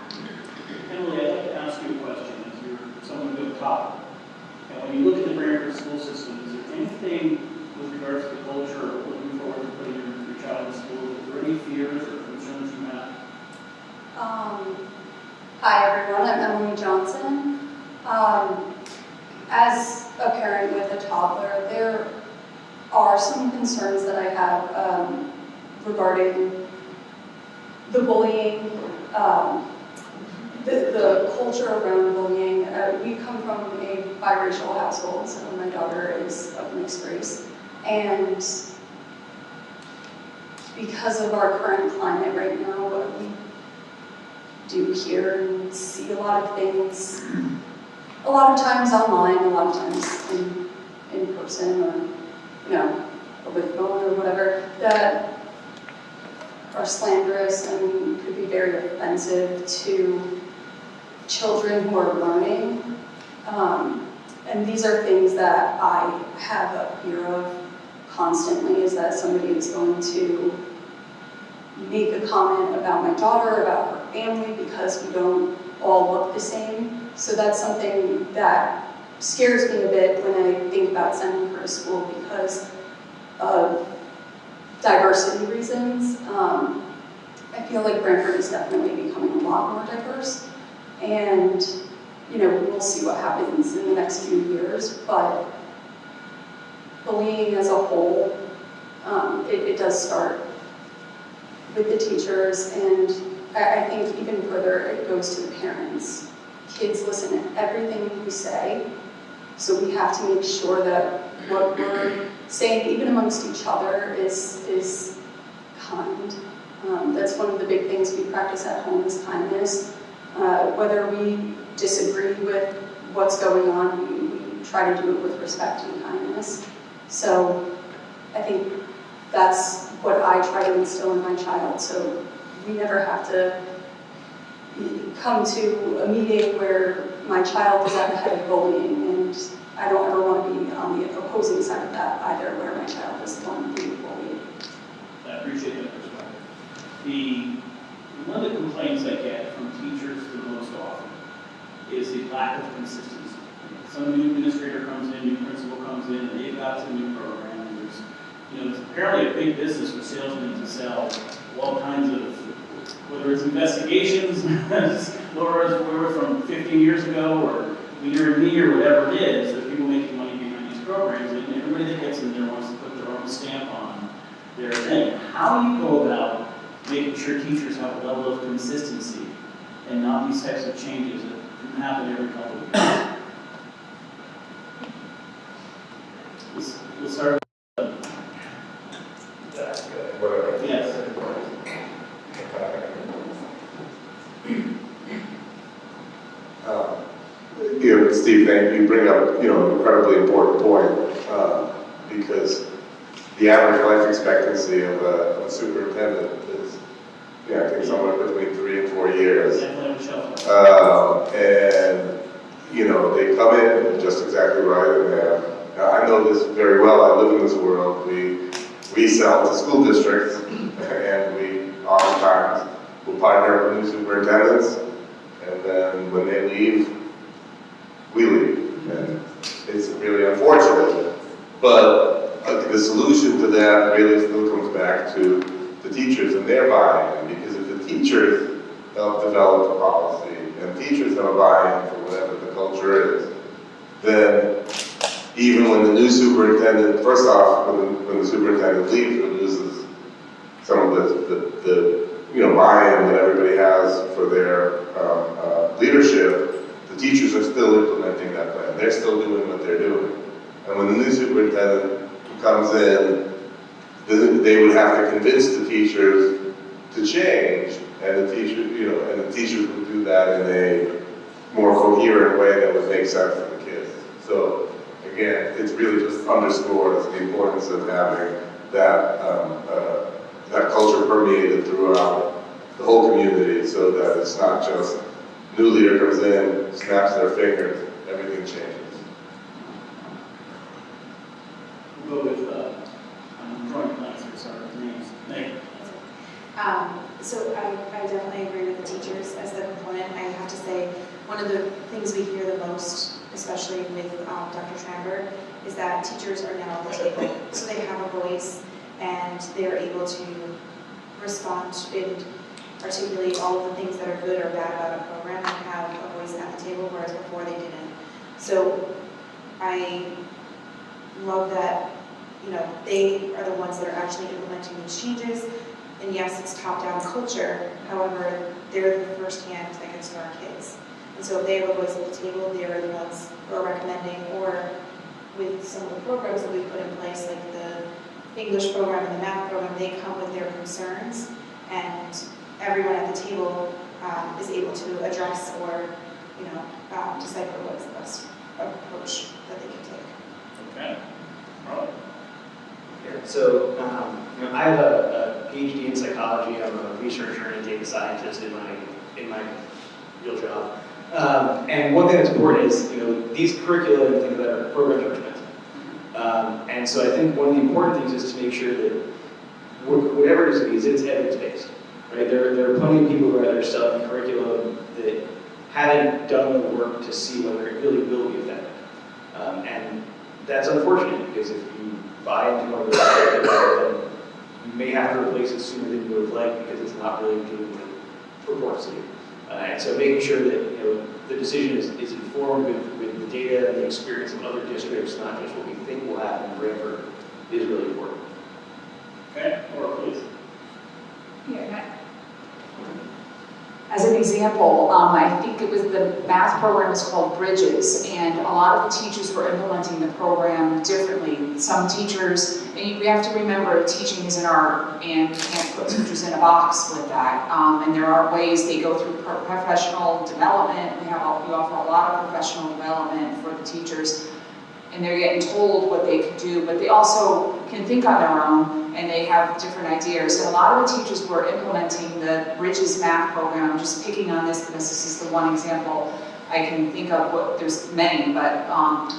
Emily, I'd like to ask you a question as you're someone who top. And when you look at the Branford school system, is there anything with regards to the culture or looking forward to putting your child in school? Is there any fears or concerns you have? Hi everyone, I'm Emily Johnson. As a parent with a toddler, there are some concerns that I have regarding the bullying, the culture around bullying. We come from a biracial household, so my daughter is of mixed race, and because of our current climate right now, we do hear and see a lot of things, a lot of times online, a lot of times in person, or over the phone or whatever, that are slanderous and could be very offensive to children who are learning. And these are things that I have a fear of constantly, is that somebody is going to make a comment about my daughter, about her family, because we don't all look the same. So that's something that scares me a bit when I think about sending her to school because of diversity reasons. I feel like Branford is definitely becoming a lot more diverse, and we'll see what happens in the next few years, but bullying as a whole, it does start with the teachers, and I think even further it goes to the parents. Kids listen to everything we say, so we have to make sure that what we're saying, even amongst each other, is kind. That's one of the big things we practice at home is kindness. Whether we disagree with what's going on, we try to do it with respect and kindness. So I think that's what I try to instill in my child, so we never have to come to a meeting where my child is at the head of bullying, and I don't ever want to be on the opposing side of that either, where my child is the one being bullied. I appreciate that perspective. One of the complaints I get from teachers the most often is the lack of consistency. Some new administrator comes in, new principal comes in, and they've got some new program, and there's, it's apparently a big business for salesmen to sell all kinds of, whether it's investigations, Laura's from 15 years ago, or Leader and Me, or whatever it is, there's people making money behind these programs, and everybody that gets in there wants to put their own stamp on their thing. How do you go about making sure teachers have a level of consistency and not these types of changes that can happen every couple of years? We'll start with yes. Steve, thank you. Bring up, an incredibly important point because the average life expectancy of a superintendent yeah, I think somewhere between 3 and 4 years. Definitely have a shelf life. And, you know, they come in, and just exactly right, and they have, now, I know this very well, I live in this world, we sell to school districts, and we oftentimes will partner with new superintendents, and then when they leave, we leave, and it's really unfortunate. But the solution to that really still comes back to the teachers and their buy-in, because if the teachers help develop a policy, and teachers have a buy-in for whatever the culture is, then even when the new superintendent, first off, when the superintendent leaves, it loses some of the you know, buy-in that everybody has for their leadership. The teachers are still implementing that plan. They're still doing what they're doing. And when the new superintendent comes in, they would have to convince the teachers to change, and the teachers, you know, and the teachers would do that in a more coherent way that would make sense for the kids. So again, it's really just underscores the importance of having that that culture permeated throughout the whole community, so that it's not just new leader comes in, snaps their fingers, everything changes. We'll go with, I'm drawing blanks here, sorry, names. Nate. So I definitely agree with the teachers as the component. I have to say, one of the things we hear the most, especially with Dr. Schramberg, is that teachers are now at the table. So they have a voice, and they're able to respond and articulate all of the things that are good or bad about a program and have a voice at the table, whereas before they didn't. So I love that, you know, they are the ones that are actually implementing these changes. And yes, it's top-down culture. However, they're the first hand that gets to our kids. And so if they have a voice at the table, they are the ones who are recommending, or with some of the programs that we put in place, like the English program and the math program, they come with their concerns, and everyone at the table is able to address or, you know, decipher what is the best approach that they can take. Okay. Right. Yeah, so you know, I have a PhD in psychology. I'm a researcher and a data scientist in my real job. And one thing that's important is, you know, these curricula and things like that are programs are expensive. And so I think one of the important things is to make sure that whatever it is, it's evidence-based, right? There are plenty of people who are out there selling curriculum that haven't done the work to see whether it really will be effective. And that's unfortunate, because if you buy into one of those curricula, then you may have to replace it sooner than you would have liked, because it's not really doing what it purports to do. And so making sure that, you know, the decision is informed with the data and the experience of other districts, not just what we think will happen in Branford, is really important. Okay, Laura, please. Yeah. As an example, I think it was the math program is called Bridges, and a lot of the teachers were implementing the program differently. Some teachers, and we have to remember, teaching is an art, and we can't put teachers in a box with that. And there are ways they go through professional development. We offer a lot of professional development for the teachers, and they're getting told what they can do, but they also can think on their own, and they have different ideas. And a lot of the teachers were implementing the Bridges math program. I'm just picking on this because this is the one example I can think of. There's many, but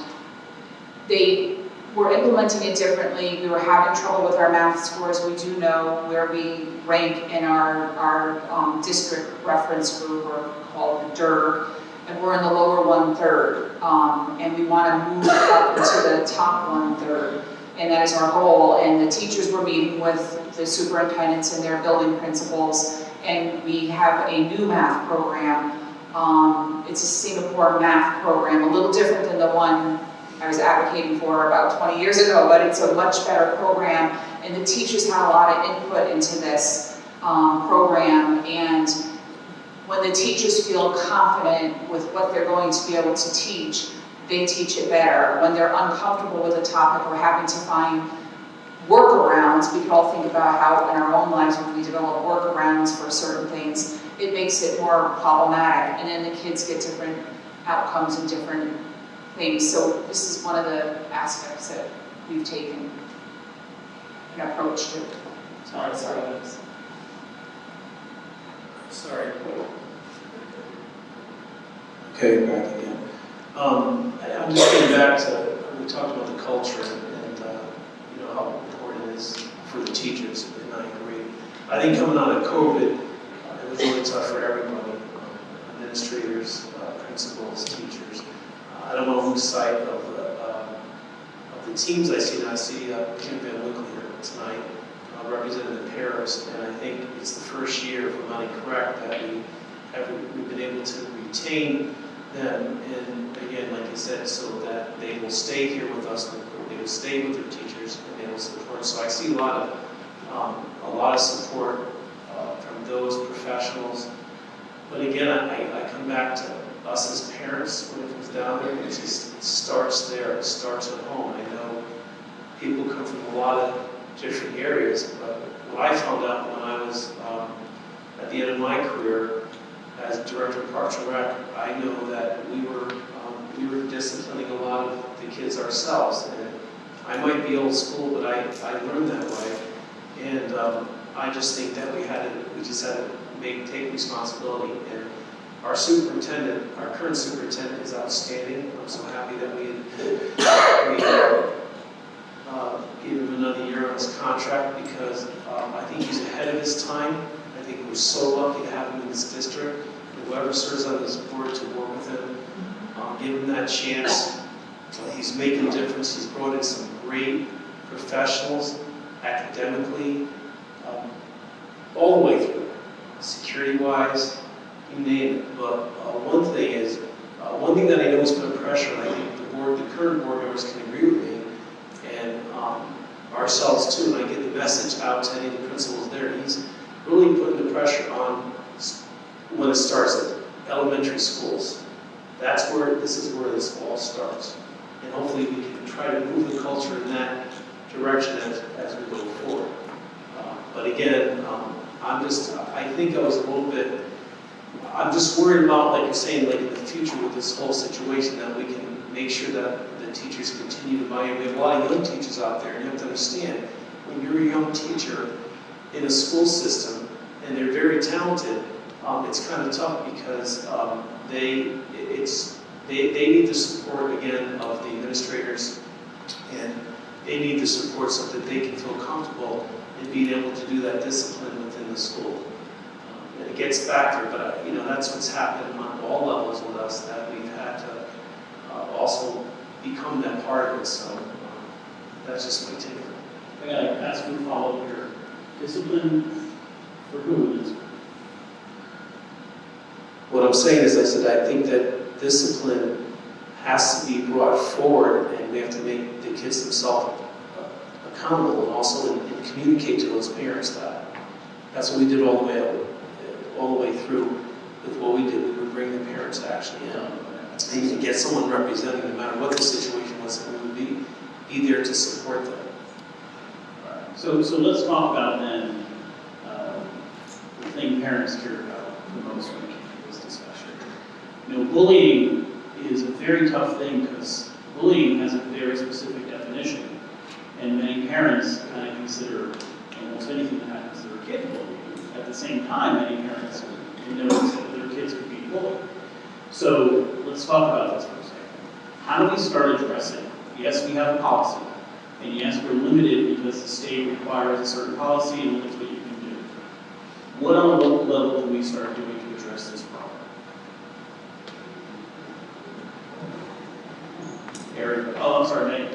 they were implementing it differently. We were having trouble with our math scores. We do know where we rank in our district reference group, or called the DIRG. And we're in the lower 1/3, and we want to move up into the top 1/3, and that is our goal. And the teachers were meeting with the superintendents and their building principals, and we have a new math program. It's a Singapore math program, a little different than the one I was advocating for about 20 years ago, but it's a much better program, and the teachers had a lot of input into this program. And when the teachers feel confident with what they're going to be able to teach, they teach it better. When they're uncomfortable with a topic or having to find workarounds, we can all think about how in our own lives when we develop workarounds for certain things, it makes it more problematic, and then the kids get different outcomes and different things. So this is one of the aspects that we've taken an approach to. Sorry. Sorry. Okay, back again. I'm just getting back to, we talked about the culture and you know, how important it is for the teachers, and I agree. I think coming out of COVID, it was really tough for everybody, administrators, principals, teachers. I don't want to lose sight of the teams I see, and I see Kim Van Winkle here tonight, representing the paras, and I think it's the first year, if I'm not incorrect, that we've been able to retain them, and again, like I said, so that they will stay here with us, they will stay with their teachers, and they will support. So I see a lot of support from those professionals. But again, I come back to us as parents when it comes down there. It starts there. It starts at home. I know people come from a lot of different areas, but what I found out when I was at the end of my career as director of Parks and Rec, I know that we were disciplining a lot of the kids ourselves. And I might be old school, but I learned that way. And I just think that we just had to take responsibility. And our superintendent, our current superintendent, is outstanding. I'm so happy that we gave him another year on his contract, because I think he's ahead of his time. I think we're so lucky to have him in this district. Whoever serves on this board to work with him, give him that chance. He's making a difference. He's brought in some great professionals, academically, all the way through, security-wise, you name it. But one thing that I know is putting pressure, and I think the current board members can agree with me, and ourselves too, and I get the message out to any of the principals there. He's really putting the pressure on when it starts at elementary schools. This is where this all starts. And hopefully we can try to move the culture in that direction as we go forward. But again, I think I was a little bit, I'm just worried about, like you're saying, like in the future with this whole situation, that we can make sure that the teachers continue to buy in. We have a lot of young teachers out there, and you have to understand, when you're a young teacher in a school system, and they're very talented, it's kind of tough, because they need the support, again, of the administrators, and they need the support so that they can feel comfortable in being able to do that discipline within the school. And it gets back there, but you know, that's what's happened on all levels with us, that we've had to also become that part of it. So that's just my take. I gotta ask you to follow here. Discipline for who is? What I'm saying is, I said, I think that discipline has to be brought forward, and we have to make the kids themselves accountable, and also and communicate to those parents that. That's what we did all the way through with what we did. We would bring the parents actually in, and get someone representing, no matter what the situation was, and we would be there to support them. All right. So let's talk about then the thing parents care about the most when it came to this discussion. You know, bullying is a very tough thing, because bullying has a very specific definition, and many parents kind of consider almost anything that happens to their kid bullying. At the same time, many parents notice that their kids could be bullied. So let's talk about this for a second. How do we start addressing? Yes, we have a policy, and yes, we're limited because the state requires a certain policy and limits what you can do. What on a local level do we start doing to address this problem? Eric, oh, I'm sorry, Nate.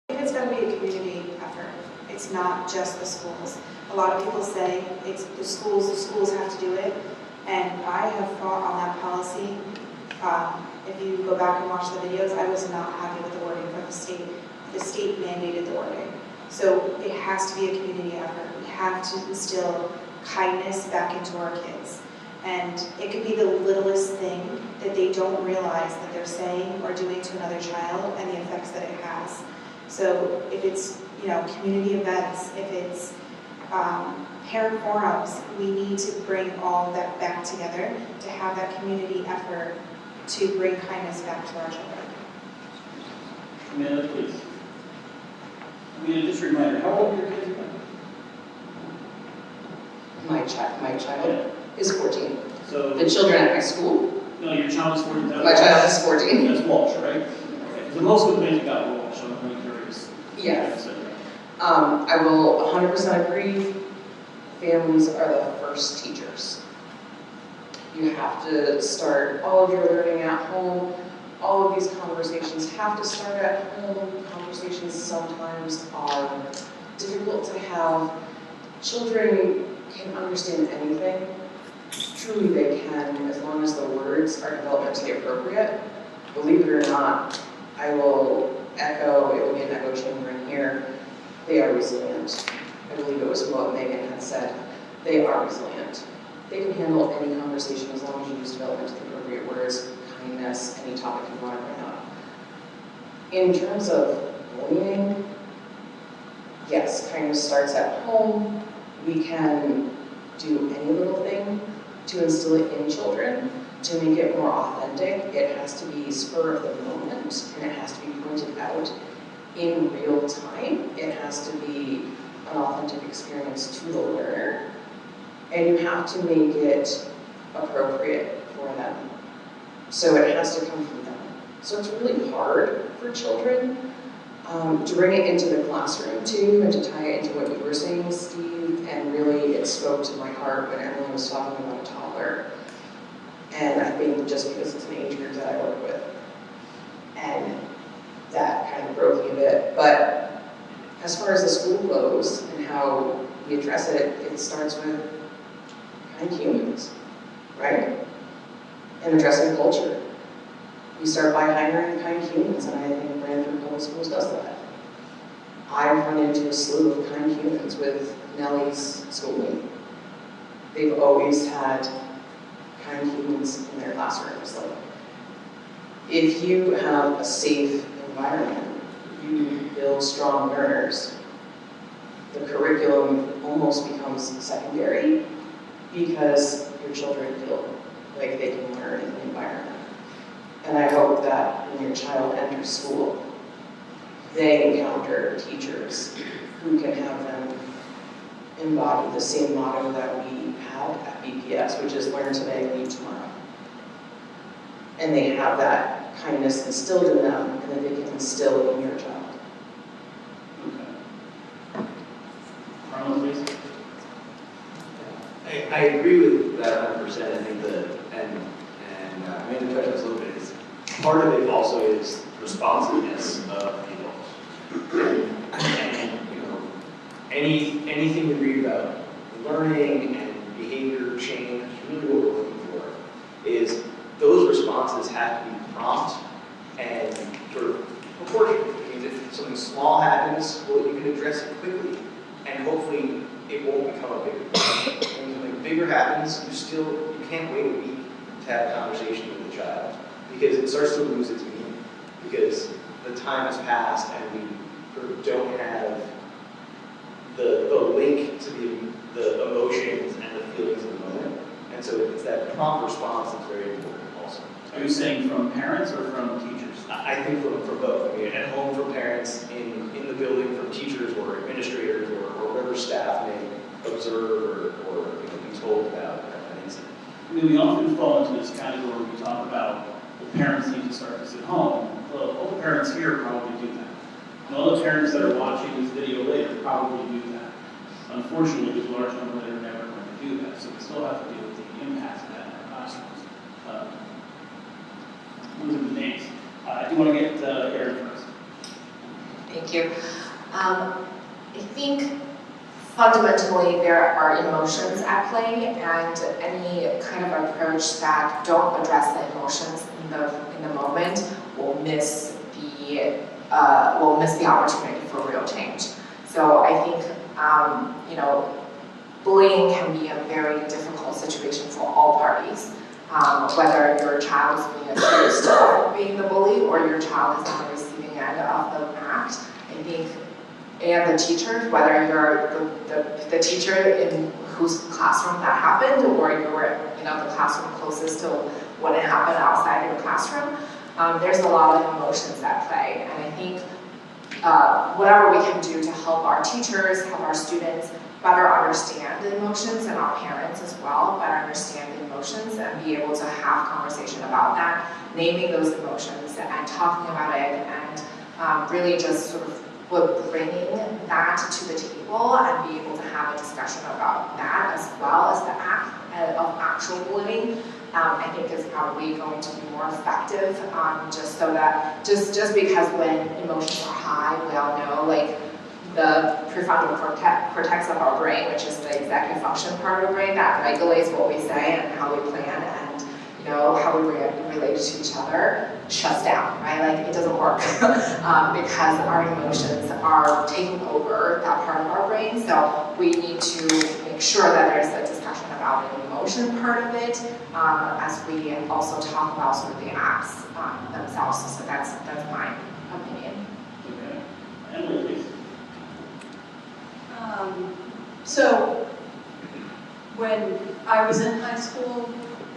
I think it's going to be a community effort. It's not just the schools. A lot of people say it's the schools have to do it, and I have fought on that policy. If you go back and watch the videos, I was not happy with the wording from the state. The state mandated the wording. So it has to be a community effort. We have to instill kindness back into our kids. And it could be the littlest thing that they don't realize that they're saying or doing to another child, and the effects that it has. So if it's, you know, community events, if it's parent forums, we need to bring all of that back together to have that community effort to bring kindness back to our children. Amanda, please. Amanda, just a reminder, how old are your kids? My child, is 14. So, The children at my school, no, your child is 14. my child is 14. That's Walsh, right? Okay. The most complaints you got were Walsh, so I'm really curious. Yes. I will 100% agree, families are the first teachers. You have to start all of your learning at home. All of these conversations have to start at home. Conversations sometimes are difficult to have. Children can understand anything. Truly they can, as long as the words are developmentally appropriate. Believe it or not, I will echo, it will be an echo chamber in here, they are resilient. I believe it was what Megan had said. They are resilient. They can handle any conversation as long as you use developmentally appropriate words, kindness, any topic you want to bring up. In terms of bullying, yes, kindness starts at home. We can do any little thing to instill it in children, to make it more authentic. It has to be spur of the moment, and it has to be pointed out in real time. It has to be an authentic experience to the learner. And you have to make it appropriate for them. So it has to come from them. So it's really hard for children to bring it into the classroom too, and to tie it into what you were saying, Steve, and really it spoke to my heart when Emily was talking about a toddler. And I think just because it's an age group that I work with, and that kind of broke me a bit. But as far as the school goes and how we address it, it starts with kind humans, right? And addressing culture. We start by hiring kind humans, and I think Branford Public Schools does that. I've run into a slew of kind humans with Nellie's schooling. They've always had kind humans in their classrooms. Like, if you have a safe environment, you build strong learners. The curriculum almost becomes secondary because your children feel like they can learn in the environment. And I hope that when your child enters school, they encounter teachers who can have them embody the same motto that we had at BPS, which is learn today, lead tomorrow. And they have that kindness instilled in them, and that they can instill in your child. Okay. Carmen, please. I agree with that 100%. I think that, and I made the touch on this a little bit, is part of it also is responsiveness of the adults. And you know, anything we read about learning and behavior change, really what we're looking for is those responses have to be prompt and sort of proportionate. It means if something small happens, well, you can address it quickly, and hopefully it won't become a bigger thing. When something bigger happens, you can't wait a week to have a conversation with the child, because it starts to lose its meaning, because the time has passed and we sort of don't have the link to the emotions and the feelings of the moment. And so it's that prompt response that's very important also. Are you saying from parents or from teachers? I think from both. I mean, at home from parents, in the building from teachers or administrators or whatever staff may observe or be told about an incident. I mean, we often fall into this category where we talk about well, parents need to start this at home. Well, all the parents here probably do that. And all the parents that are watching this video later probably do that. Unfortunately, there's a large number that are never going to do that, so we still have to deal with the impact of that in our classrooms. Those are the names. I do want to get Erin first. Thank you. I think fundamentally there are emotions at play, and any kind of approach that don't address the emotions in the moment will miss the opportunity for real change. So I think bullying can be a very difficult situation for all parties. Whether your child is being accused of being the bully or your child is on the receiving end of the act, I think, and the teacher, whether you're the teacher in whose classroom that happened, or you were the classroom closest to when it happened outside your classroom, there's a lot of emotions at play. And I think whatever we can do to help our teachers, help our students better understand the emotions, and our parents as well, better understand emotions and be able to have conversation about that, naming those emotions and talking about it, and really just sort of bringing that to the table and be able to have a discussion about that as well as the act of actual bullying. I think is probably going to be more effective, just so that, just because when emotions are high, we all know, like, the prefrontal cortex of our brain, which is the executive function part of the brain that regulates what we say and how we plan and, you know, how we relate to each other, shuts down, right? Like, it doesn't work because our emotions are taking over that part of our brain. So we need to make sure that there's a discussion about the emotion part of it, as we also talk about sort of the acts themselves. So that's my opinion. Okay. Emily, please. So when I was in high school,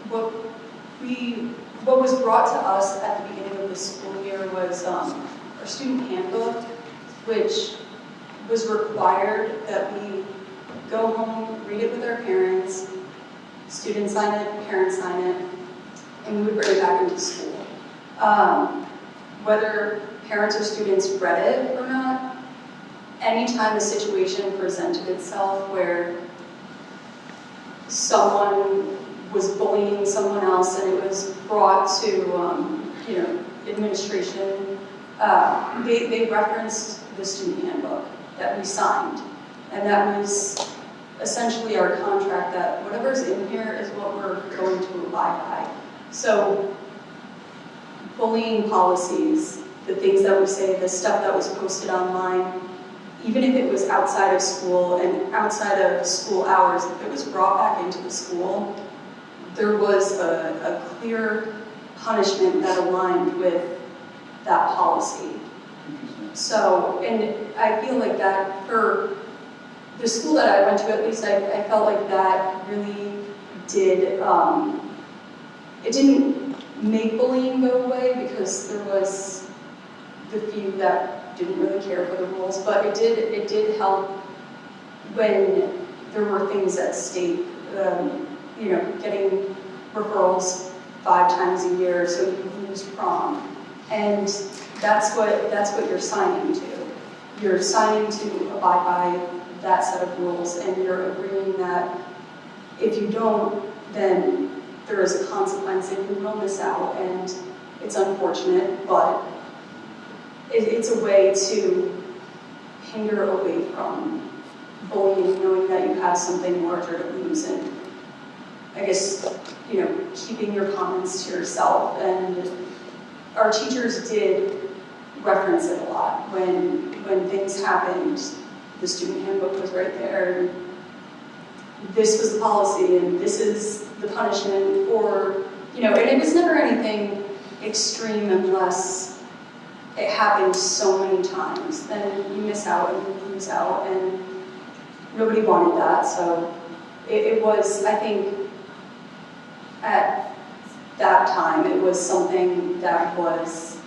what was brought to us at the beginning of the school year was our student handbook, which was required that we go home, read it with our parents, students sign it, parents sign it, and we would bring it back into school. Whether parents or students read it or not, anytime a situation presented itself where someone was bullying someone else and it was brought to administration, they referenced the student handbook that we signed. And that was essentially our contract that whatever's in here is what we're going to abide by. So bullying policies, the things that we say, the stuff that was posted online, even if it was outside of school and outside of school hours, if it was brought back into the school, there was a clear punishment that aligned with that policy. So, and I feel like that for the school that I went to, at least I felt like that really did, it didn't make bullying go away because there was the few that didn't really care for the rules, but it did help when there were things at stake, getting referrals 5 times a year so you lose prom. And that's what you're signing to. You're signing to abide by that set of rules, and you're agreeing that if you don't, then there is a consequence and you will miss out, and it's unfortunate, but it's a way to hinder away from bullying, knowing that you have something larger to lose, and I guess, keeping your comments to yourself. And our teachers did reference it a lot. When things happened, the student handbook was right there. This was the policy, and this is the punishment for, and it was never anything extreme unless it happened so many times. Then you miss out and you lose out, and nobody wanted that. So it was, I think, at that time, it was something that was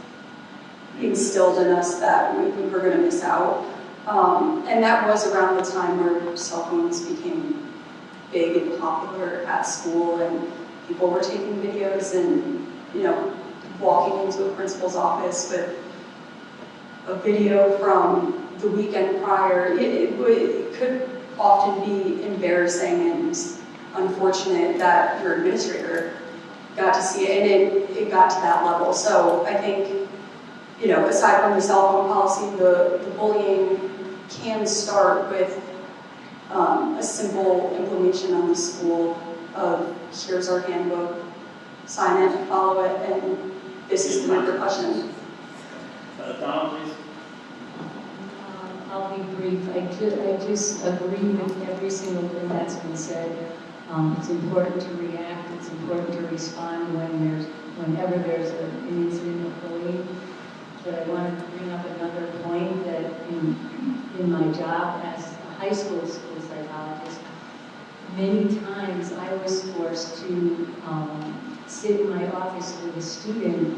instilled in us that we were going to miss out. And that was around the time where cell phones became big and popular at school, and people were taking videos and, walking into a principal's office with a video from the weekend prior. It could often be embarrassing and unfortunate that your administrator got to see it, and it got to that level. So I think, aside from the cell phone policy, the bullying can start with a simple implementation on the school of, here's our handbook, sign it, follow it, and this is the repercussion. Donald, please. I'll be brief. I just agree with every single thing that's been said. It's important to react. It's important to respond whenever there's an incident of bullying. But I wanted to bring up another point that in my job as a high school psychologist, many times I was forced to sit in my office with a student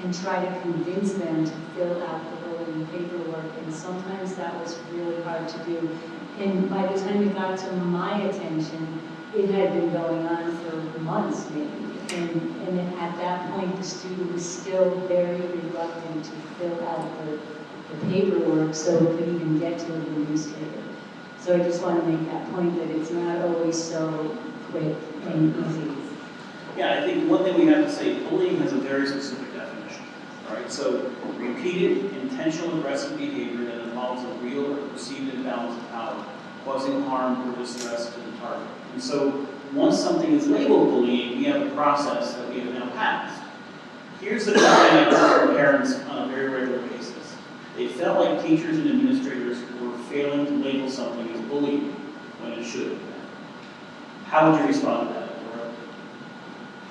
and try to convince them to fill out the bullying paperwork, and sometimes that was really hard to do. And by the time it got to my attention, it had been going on for months maybe. And then at that point, the student was still very reluctant to fill out the paperwork so it could even get to the administrator. So I just want to make that point that it's not always so quick and easy. Yeah, I think one thing we have to say, bullying has a very specific definition, right? So repeated, intentional aggressive behavior that involves a real or perceived imbalance of power, causing harm or distress to the target. And so once something is labeled bullying, we have a process that we have now passed. Here's the complaint I get from parents on a very regular basis. They felt like teachers and administrators were failing to label something as bullying when it should have been. How would you respond to that?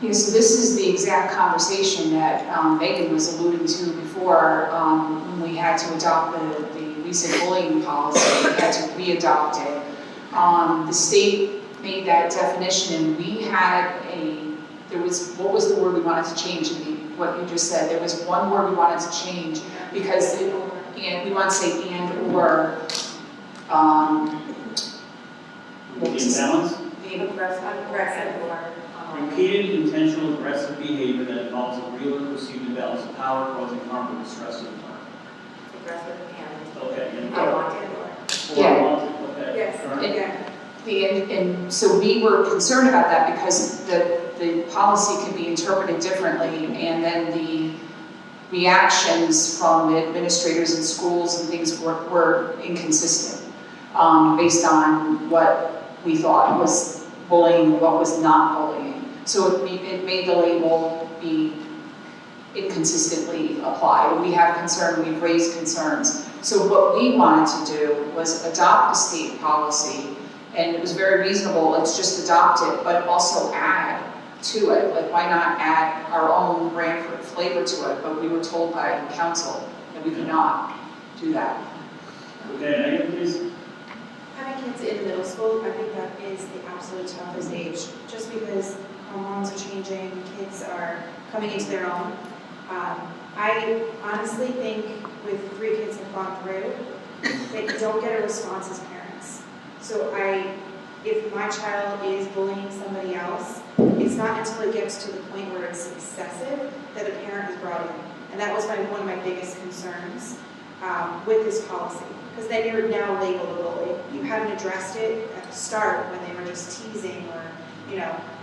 Yeah, so this is the exact conversation that Megan was alluding to before when we had to adopt the recent bullying policy. We had to re-adopt it. The state made that definition, and we had what was the word we wanted to change in what you just said? There was one word we wanted to change because we want to say and or. The imbalance? The aggressive or. Repeated, intentional, aggressive behavior that involves a real or perceived imbalance of power, causing harm or distress to the target. Aggressive and. Okay. And I want it. Okay. Yes. All right. And so we were concerned about that because the policy can be interpreted differently, and then the reactions from the administrators in schools and things were inconsistent based on what we thought was bullying and what was not bullying. So it made the label be inconsistently applied. We have concern, we've raised concerns. So what we wanted to do was adopt the state policy, and it was very reasonable, let's just adopt it, but also add to it. Like, why not add our own Branford flavor to it? But we were told by council that we could not do that. Okay, Megan, please. Having kids in middle school, I think that is the absolute toughest age, just because hormones are changing, kids are coming into their own. I honestly think with 3 kids have gone through, they don't get a response as parents. So if my child is bullying somebody else, it's not until it gets to the point where it's excessive that a parent is brought in. And that was one of my biggest concerns with this policy. Because then you're now labeled a bully. You hadn't addressed it at the start when they were just teasing or,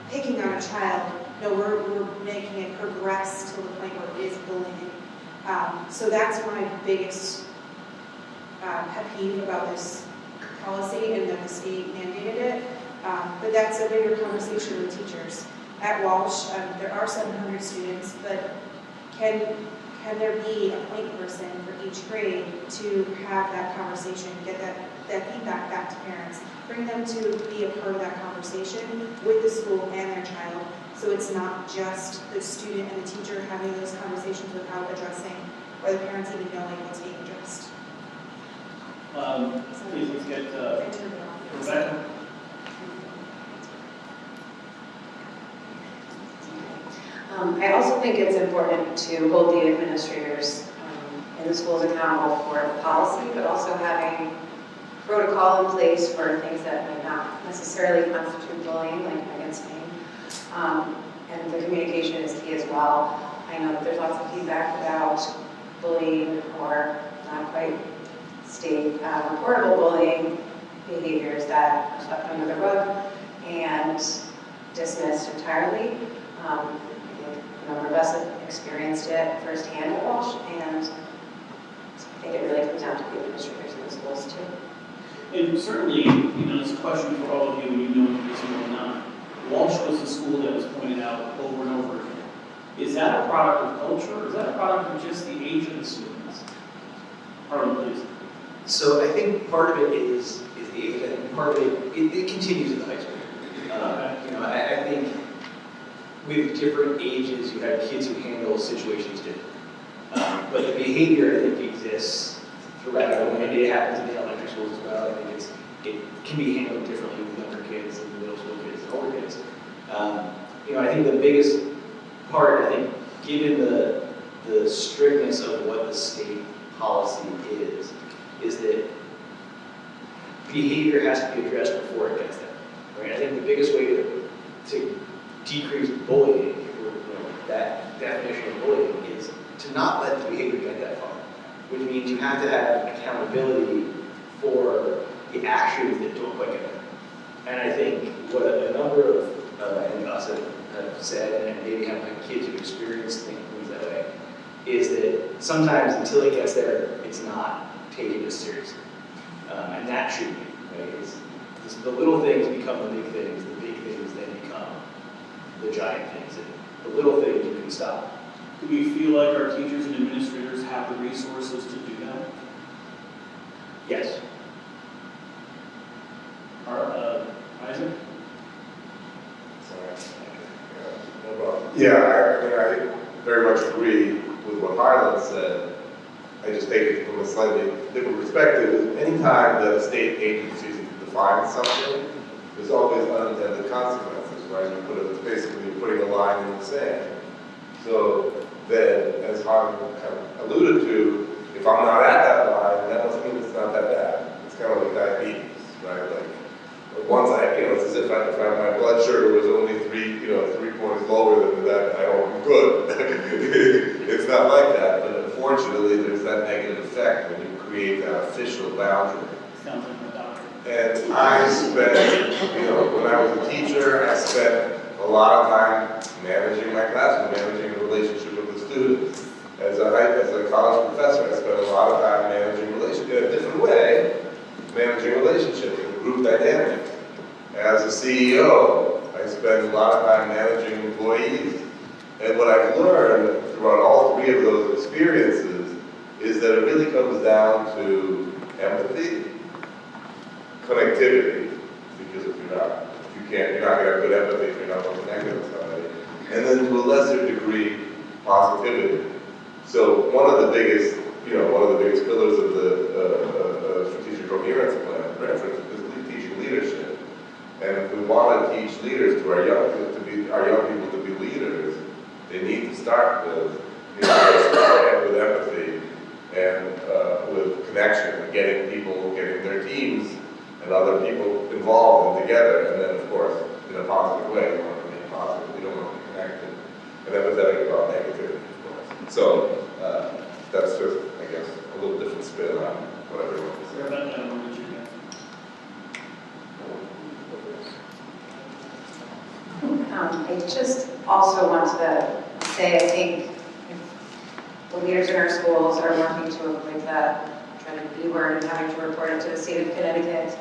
picking on a child. No, we're making it progress to the point where it is bullying. So that's my biggest pet peeve about this policy, and that the state mandated it. But that's a bigger conversation with teachers. At Walsh, there are 700 students, but can there be a point person for each grade to have that conversation, get that feedback back to parents, bring them to be a part of that conversation with the school and their child, so it's not just the student and the teacher having those conversations without addressing, or the parents even knowing what's being addressed. Please, let's get Rebecca. I also think it's important to hold the administrators in the schools accountable for the policy, but also having protocol in place for things that might not necessarily constitute bullying, like Megan's saying. And the communication is key as well. I know that there's lots of feedback about bullying or not quite state reportable bullying behaviors that are swept under the rug and dismissed entirely. I think a number of us have experienced it firsthand at Walsh, and I think it really comes down to the administrators in the schools too. And certainly, it's a question for all of you, and you know this more than not. Walsh was a school that was pointed out over and over again. Is that a product of culture, or is that a product of just the age of the students? Harlan, please. So I think part of it is the age. I think part of it continues in the high school. I think with different ages, you have kids who handle situations differently. But the behavior, I think, exists throughout. It happens in the elementary schools as well. I think it can be handled differently with younger kids and middle school kids and older kids. I think the biggest part, I think, given the strictness of what the state policy is that behavior has to be addressed before it gets there, right? I think the biggest way to decrease bullying, that definition of bullying, is to not let the behavior get that far, which means you have to have accountability for the actions that don't quite get there. And I think what a number of us have said, and maybe have my kids who experience things that way, is that sometimes until it gets there, it's not taken as seriously. And that should be, right? It's the little things become the big things then become the giant things. And the little things you can stop. Do we feel like our teachers and administrators have the resources to do that? Yes. Isaac? No problem. Yeah, I mean, I very much agree with what Harlan said. I just take it from a slightly different perspective. Anytime that a state agency defines something, there's always unintended consequences, right? It's basically putting a line in the sand. So then, as Harlan kind of alluded to, if I'm not at that line, that doesn't mean it's not that bad. It's kind of like diabetes, right? Like, once it's as if my blood sugar was only 3 points lower than that, I'm good. It's not like that, but unfortunately, there's that negative effect when you create that official boundary. Sounds like my doctor. And I spent, when I was a teacher, I spent a lot of time managing my classroom, managing the relationship with the students. As a college professor, I spent a lot of time managing relationships in a different way, managing relationships and group dynamics. As a CEO, I spend a lot of time managing employees. And what I've learned throughout all three of those experiences is that it really comes down to empathy, connectivity, because if you're not going to have good empathy if you're not connected with somebody. And then to a lesser degree, positivity. So one of the biggest pillars of the strategic coherence plan at Branford is teaching leadership. And if we want to teach leaders to our young people to be leaders, they need to start with empathy and with connection and getting their teams and other people involved and together. And then, of course, in a positive way, we want to remain positive. We don't want to be connected and empathetic about negativity, of course. So that's just, I guess, a little different spin on what everyone was saying. I just also want to say, I think the leaders in our schools are working to avoid that dreaded B word and having to report it to the state of Connecticut.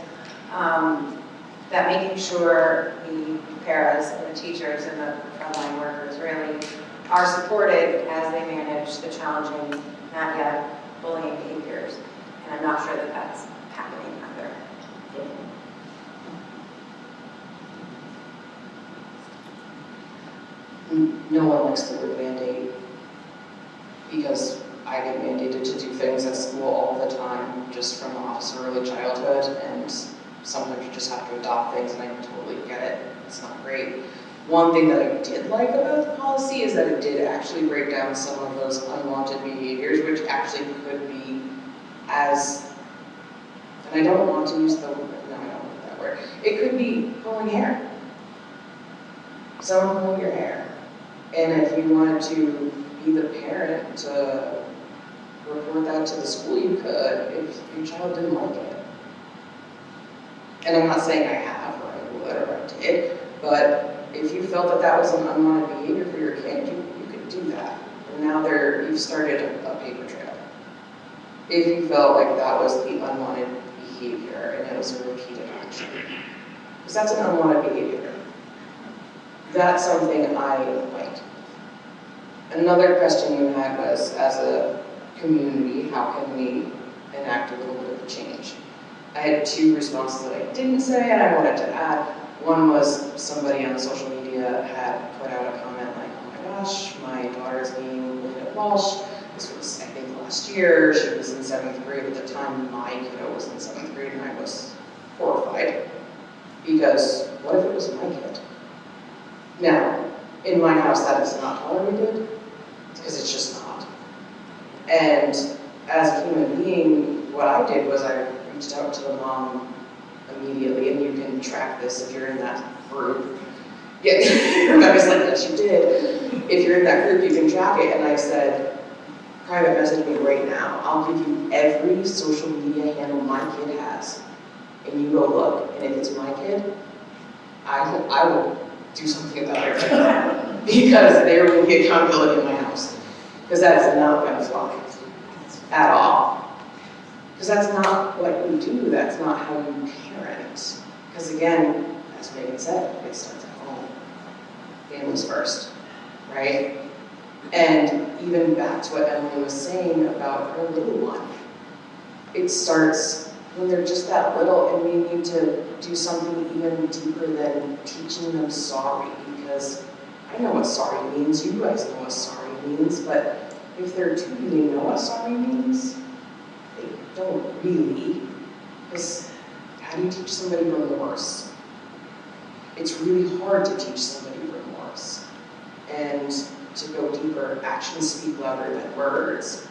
That making sure the paras and the teachers and the frontline workers really are supported as they manage the challenging, not yet bullying behaviors. And I'm not sure that that's happening either. No one likes the word mandate because I get mandated to do things at school all the time just from the office of early childhood, and sometimes you just have to adopt things, and I totally get it. It's not great. One thing that I did like about the policy is that it did actually break down some of those unwanted behaviors, which actually could be as, and I don't want to use the word, no, I don't want that word. It could be pulling hair. Someone pulling your hair. And if you wanted to be the parent to report that to the school, you could if your child didn't like it. And I'm not saying I have, or I would, or I did, but if you felt that that was an unwanted behavior for your kid, you could do that. And now you've started a paper trail. If you felt like that was the unwanted behavior and it was a repeated action. Because that's an unwanted behavior. That's something I liked. Another question you had was, as a community, how can we enact a little bit of a change? I had two responses that I didn't say and I wanted to add. One was somebody on social media had put out a comment like, oh my gosh, my daughter is being bullied at Walsh. This was, I think, last year. She was in 7th grade at the time. My kiddo was in 7th grade and I was horrified. Because what if it was my kid? Now, in my house, that is not tolerated, because it's just not. And as a human being, what I did was I reached out to the mom immediately, and you can track this if you're in that group. Yeah, Rebecca's like, yes, you did. If you're in that group, you can track it. And I said, private message me right now. I'll give you every social media handle my kid has. And you go look. And if it's my kid, I will do something about it right now. Because there will be accountability in my house. Because that is not going to fly at all. Because that's not what you do. That's not how you parent. Because again, as Megan said, it starts at home. Families first, right? And even back to what Emily was saying about her little one, it starts when they're just that little, and we need to do something even deeper than teaching them sorry, because I know what sorry means, you guys know what sorry means, but if they're 2, do they know what sorry means? They don't really, because how do you teach somebody remorse? It's really hard to teach somebody remorse. And to go deeper, actions speak louder than words.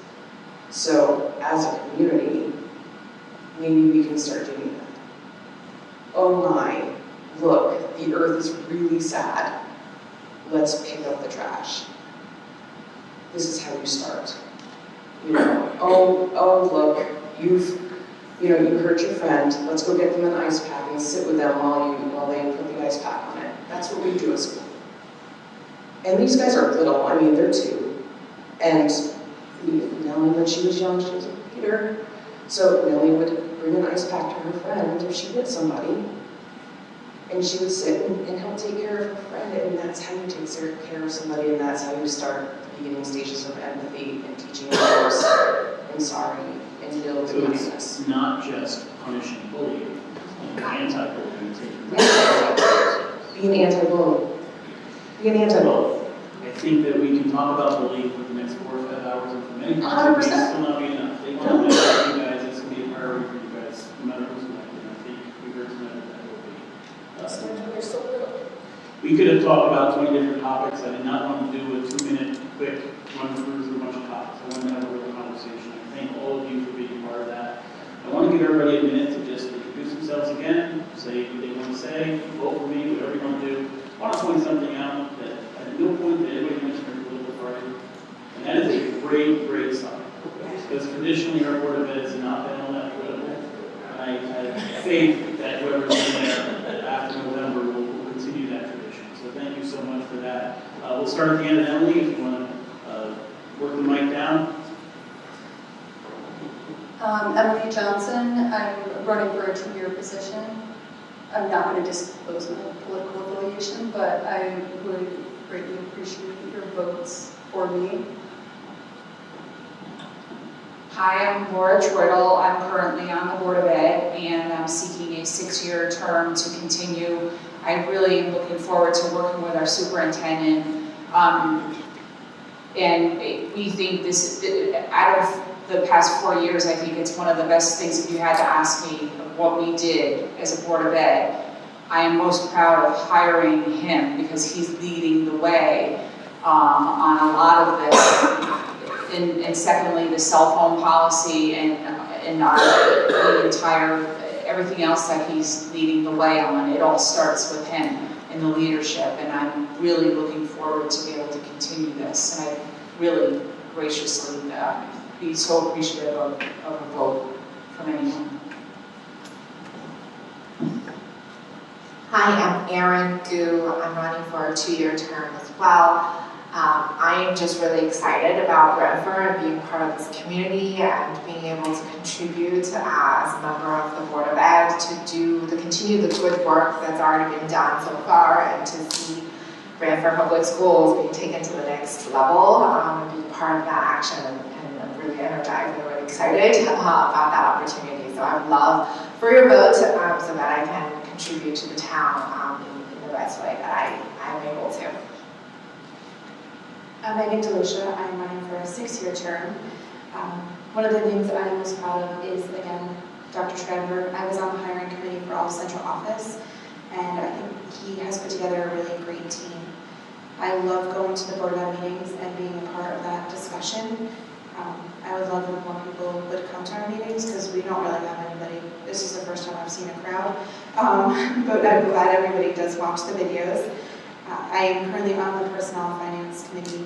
So as a community, maybe we can start doing that. Oh my, look, the earth is really sad. Let's pick up the trash. This is how you start. You know, oh look, you hurt your friend. Let's go get them an ice pack and sit with them while they put the ice pack on it. That's what we do at school. And these guys are little, I mean, they're 2. And Nellie, when she was young, she was a reader. So Nellie would bring an ice pack to her friend if she hit somebody. And she would sit and help take care of her friend. And that's how you take care of somebody, and that's how you start the beginning stages of empathy and teaching remorse and sorry and building kindness. So it's not just punishing bullying, anti-bullying. Be an anti-bully. Be an anti-bully. I think that we can talk about bullying for the next 4 or 5 hours, and for many parts of it, it's still not be enough. They want to know you guys, it's going to be a priority for you guys, no matter who's elected. I think we heard tonight that will be. We could have talked about 20 different topics. I did not want to do a 2-minute quick run through a bunch of topics. I wanted to have a real conversation. I thank all of you for being part of that. I want to give everybody a minute to just introduce themselves again, say what they want to say, vote for me, whatever you want to do. I want to point something out that at no point did anybody mention their political party. And that is a great, great sign. Because traditionally our Board of Ed has not been all that political. And I have faith that whoever's in there after November will continue that tradition. So thank you so much for that. We'll start at the end of Emily if you want to work the mic down. Emily Johnson, I'm running for a 2-year position. I'm not going to disclose my political affiliation, but I would greatly appreciate your votes for me. Hi, I'm Laura Troidel. I'm currently on the Board of Ed, and I'm seeking a 6-year term to continue. I really am looking forward to working with our superintendent. And we think this, out of the past 4 years, I think it's one of the best things. If you had to ask me what we did as a Board of Ed, I am most proud of hiring him because he's leading the way on a lot of this. And secondly, the cell phone policy and the entire, everything else that he's leading the way on, it all starts with him and the leadership. And I'm really looking forward to be able to continue this. And I really graciously be so appreciative of a vote from anyone. Hi, I'm Erin Gu. I'm running for a 2-year term as well. I am just really excited about Branford being part of this community and being able to contribute as a member of the Board of Ed to continue the good work that's already been done so far, and to see Branford Public Schools being taken to the next level and be part of that action. And I'm really energized and really excited about that opportunity. So I would love for your vote so that I can contribute to the town in the best way that I'm able to. I'm Megan DeLucia. I'm running for a 6-year term. One of the things I'm most proud of is, again, Dr. Schreiber. I was on the hiring committee for all central office, and I think he has put together a really great team. I love going to the Board of Ed meetings and being a part of that discussion. I would love if more people would come to our meetings because we don't really have anybody. This is the first time I've seen a crowd, but I'm glad everybody does watch the videos. I am currently on the Personnel and Finance Committee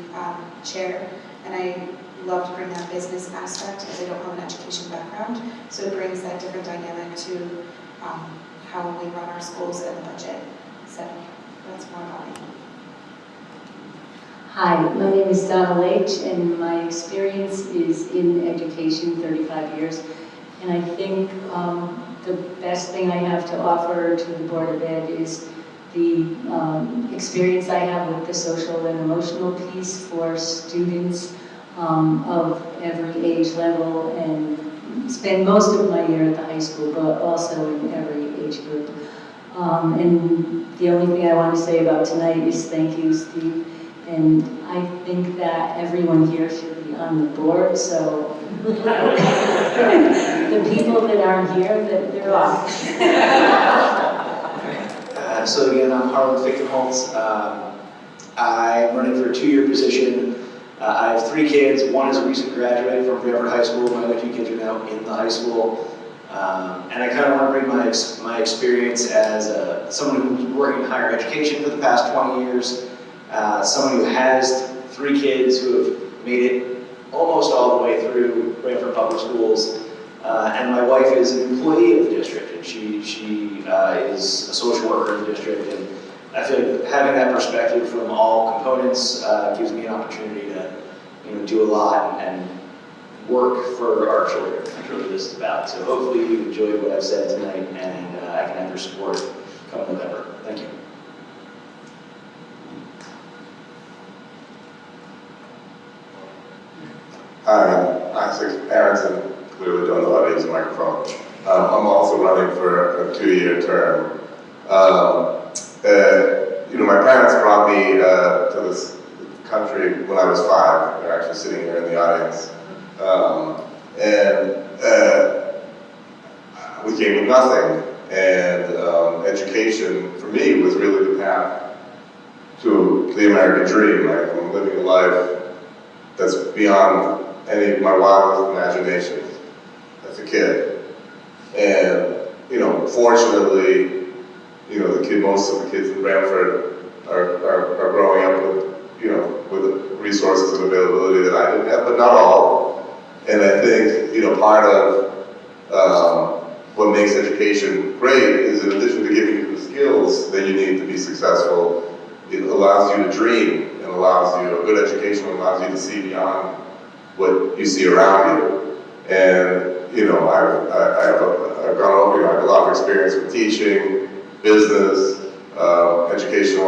chair, and I love to bring that business aspect as I don't have an education background, so it brings that different dynamic to how we run our schools and the budget. So that's more about me. Hi, my name is Donna Leach, and my experience is in education, 35 years. And I think the best thing I have to offer to the Board of Ed is the experience I have with the social and emotional piece for students of every age level, and spend most of my year at the high school, but also in every age group. And the only thing I want to say about tonight is thank you, Steve. And I think that everyone here should be on the board, so the people that aren't here, they're off. So again, I'm Harlan Fichtenholz. I'm running for a 2-year position. I have 3 kids. One is a recent graduate from Branford High School. My other 2 kids are now in the high school. And I kind of want to bring my experience as someone who's working in higher education for the past 20 years, someone who has 3 kids who have made it almost all the way through Branford Public Schools. And my wife is an employee of the district, and she is a social worker in the district. And I feel like having that perspective from all components gives me an opportunity to do a lot and work for our children. That's really what this is about. So hopefully you enjoyed what I've said tonight, and I can have your support come November. Thank you. Hi, I'm Isaac Aronson. Clearly don't know how to use a microphone. I'm also running for a 2-year term. My parents brought me to this country when I was 5. They're actually sitting here in the audience. We came with nothing. And education, for me, was really the path to the American dream. I'm living a life that's beyond any of my wildest imaginations as a kid. And, fortunately, most of the kids in Branford are growing up with resources and availability that I didn't have, but not all. And I think, part of what makes education great is, in addition to giving you the skills that you need to be successful, it allows you to dream, and allows you, a good education allows you to see beyond what you see around you. And, I've gone over, I have a lot of experience with teaching, business, education,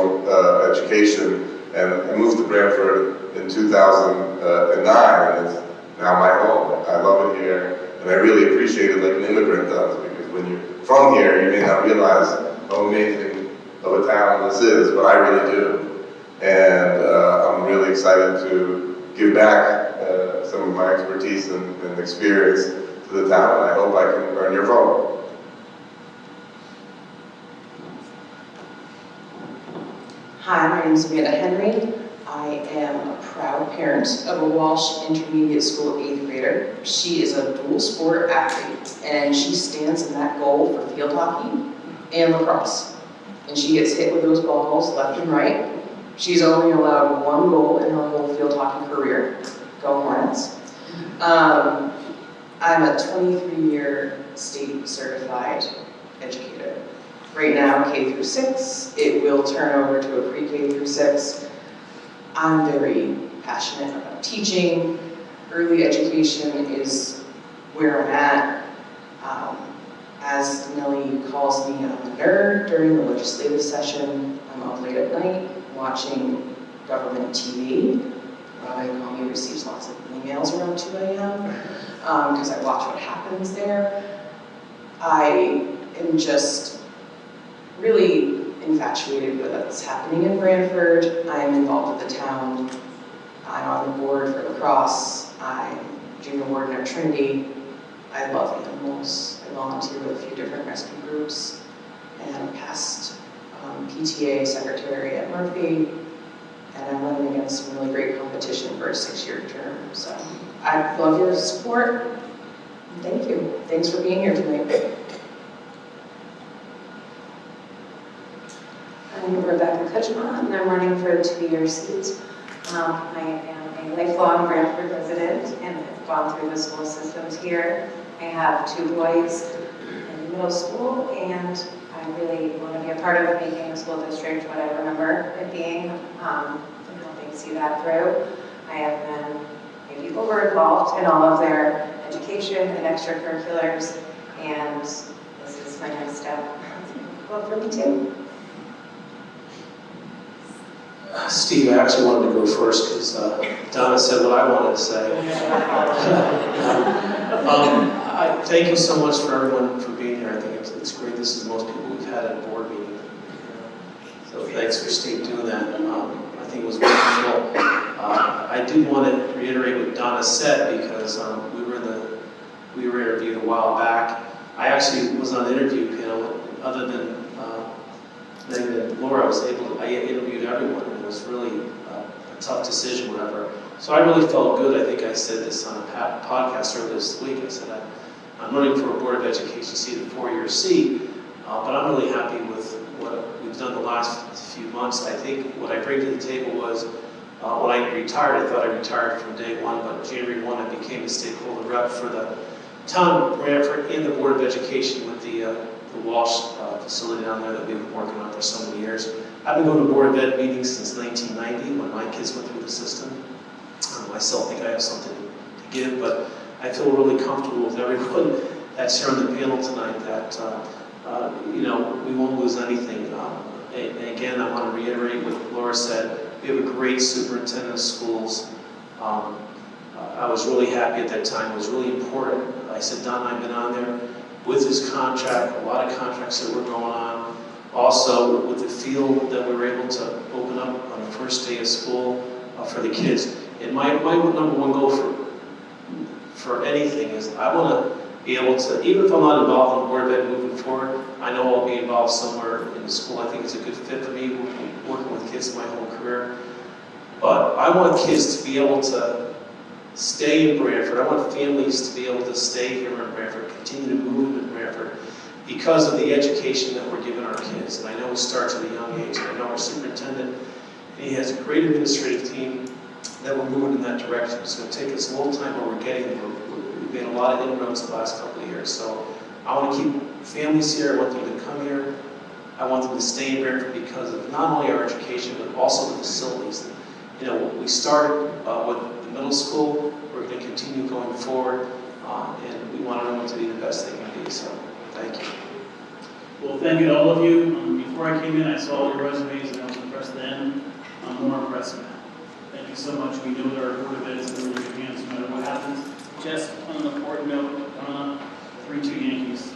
and I moved to Branford in 2009, and it's now my home. I love it here, and I really appreciate it like an immigrant does, because when you're from here, you may not realize how amazing of a town this is, but I really do. And I'm really excited to give back some of my expertise and experience to the town, and I hope I can earn your vote. Hi, my name is Amanda Henry. I am a proud parent of a Walsh Intermediate School 8th grader. She is a dual sport athlete, and she stands in that goal for field hockey and lacrosse. And she gets hit with those balls left and right. She's only allowed 1 goal in her whole field hockey career. Go Hornets. I'm a 23-year state certified educator. Right now, K through 6. It will turn over to a pre-K through 6. I'm very passionate about teaching. Early education is where I'm at. As Nellie calls me, I'm a nerd during the legislative session. I'm up late at night watching government TV. My mommy receives lots of emails around 2 a.m. Because I watch what happens there. I am just really infatuated with what's happening in Branford. I'm involved with the town. I'm on the board for lacrosse. I'm junior warden at Trinity. I love animals. I volunteer with a few different rescue groups, and past PTA secretary at Murphy, and I'm running against and some really great competition for a 6-year term. So I love your support. Thank you. Thanks for being here tonight. I'm Rebecca Kutchma, and I'm running for a 2-year seat. I am a lifelong Branford resident and have gone through the school systems here. I have 2 boys in middle school, and I really want to be a part of making the school district what I remember it being, and helping see that through. I have been maybe over-involved in all of their education and extracurriculars, and this is my next step. Vote for me too. Steve, I actually wanted to go first because Donna said what I wanted to say. Thank you so much for everyone for being here. I think it's great. This is the most people we've had at a board meeting. So thanks for Steve doing that. I think it was wonderful. I did want to reiterate what Donna said because we were interviewed a while back. I actually was on the interview panel. Other than Megan and Laura, I interviewed everyone. It was really a tough decision, whatever. So I really felt good. I think I said this on a podcast earlier this week. I said I'm running for a Board of Education seat, a 4-year seat, but I'm really happy with what we've done the last few months. I think what I bring to the table was when I retired, I thought I retired from day one, but January 1 I became a stakeholder rep for the town of Branford and the Board of Education with the Walsh facility down there that we've been working on for so many years. I've been going to Board of Ed meetings since 1990 when my kids went through the system. I still think I have something to give, but I feel really comfortable with everyone that's here on the panel tonight that, we won't lose anything. And again, I want to reiterate what Laura said. We have a great superintendent of schools. I was really happy at that time. It was really important. I said, Don, I've been on there with his contract, a lot of contracts that were going on. Also, with the field that we were able to open up on the first day of school for the kids. And my number one goal for anything is I want to be able to, even if I'm not involved in the Board of Ed moving forward, I know I'll be involved somewhere in the school. I think it's a good fit for me, working with kids my whole career. But I want kids to be able to stay in Branford. I want families to be able to stay here in Branford, continue to move in Branford because of the education that we're giving our kids. And I know it starts at a young age. And I know our superintendent, he has a great administrative team that we're moving in that direction. It's going to take us a little time, but we're getting there. We've made a lot of inroads the last couple of years. So I want to keep families here. I want them to come here. I want them to stay in Branford because of not only our education, but also the facilities. We started with the middle school. We're going to continue going forward, and we want everyone to be the best they can be. So, thank you. Well, thank you to all of you. Before I came in, I saw all your resumes, and I was impressed then. I'm more impressed now. Thank you so much. We know that our Board of Ed is in really good hands no matter what happens. Just on an important note, 3-2 Yankees.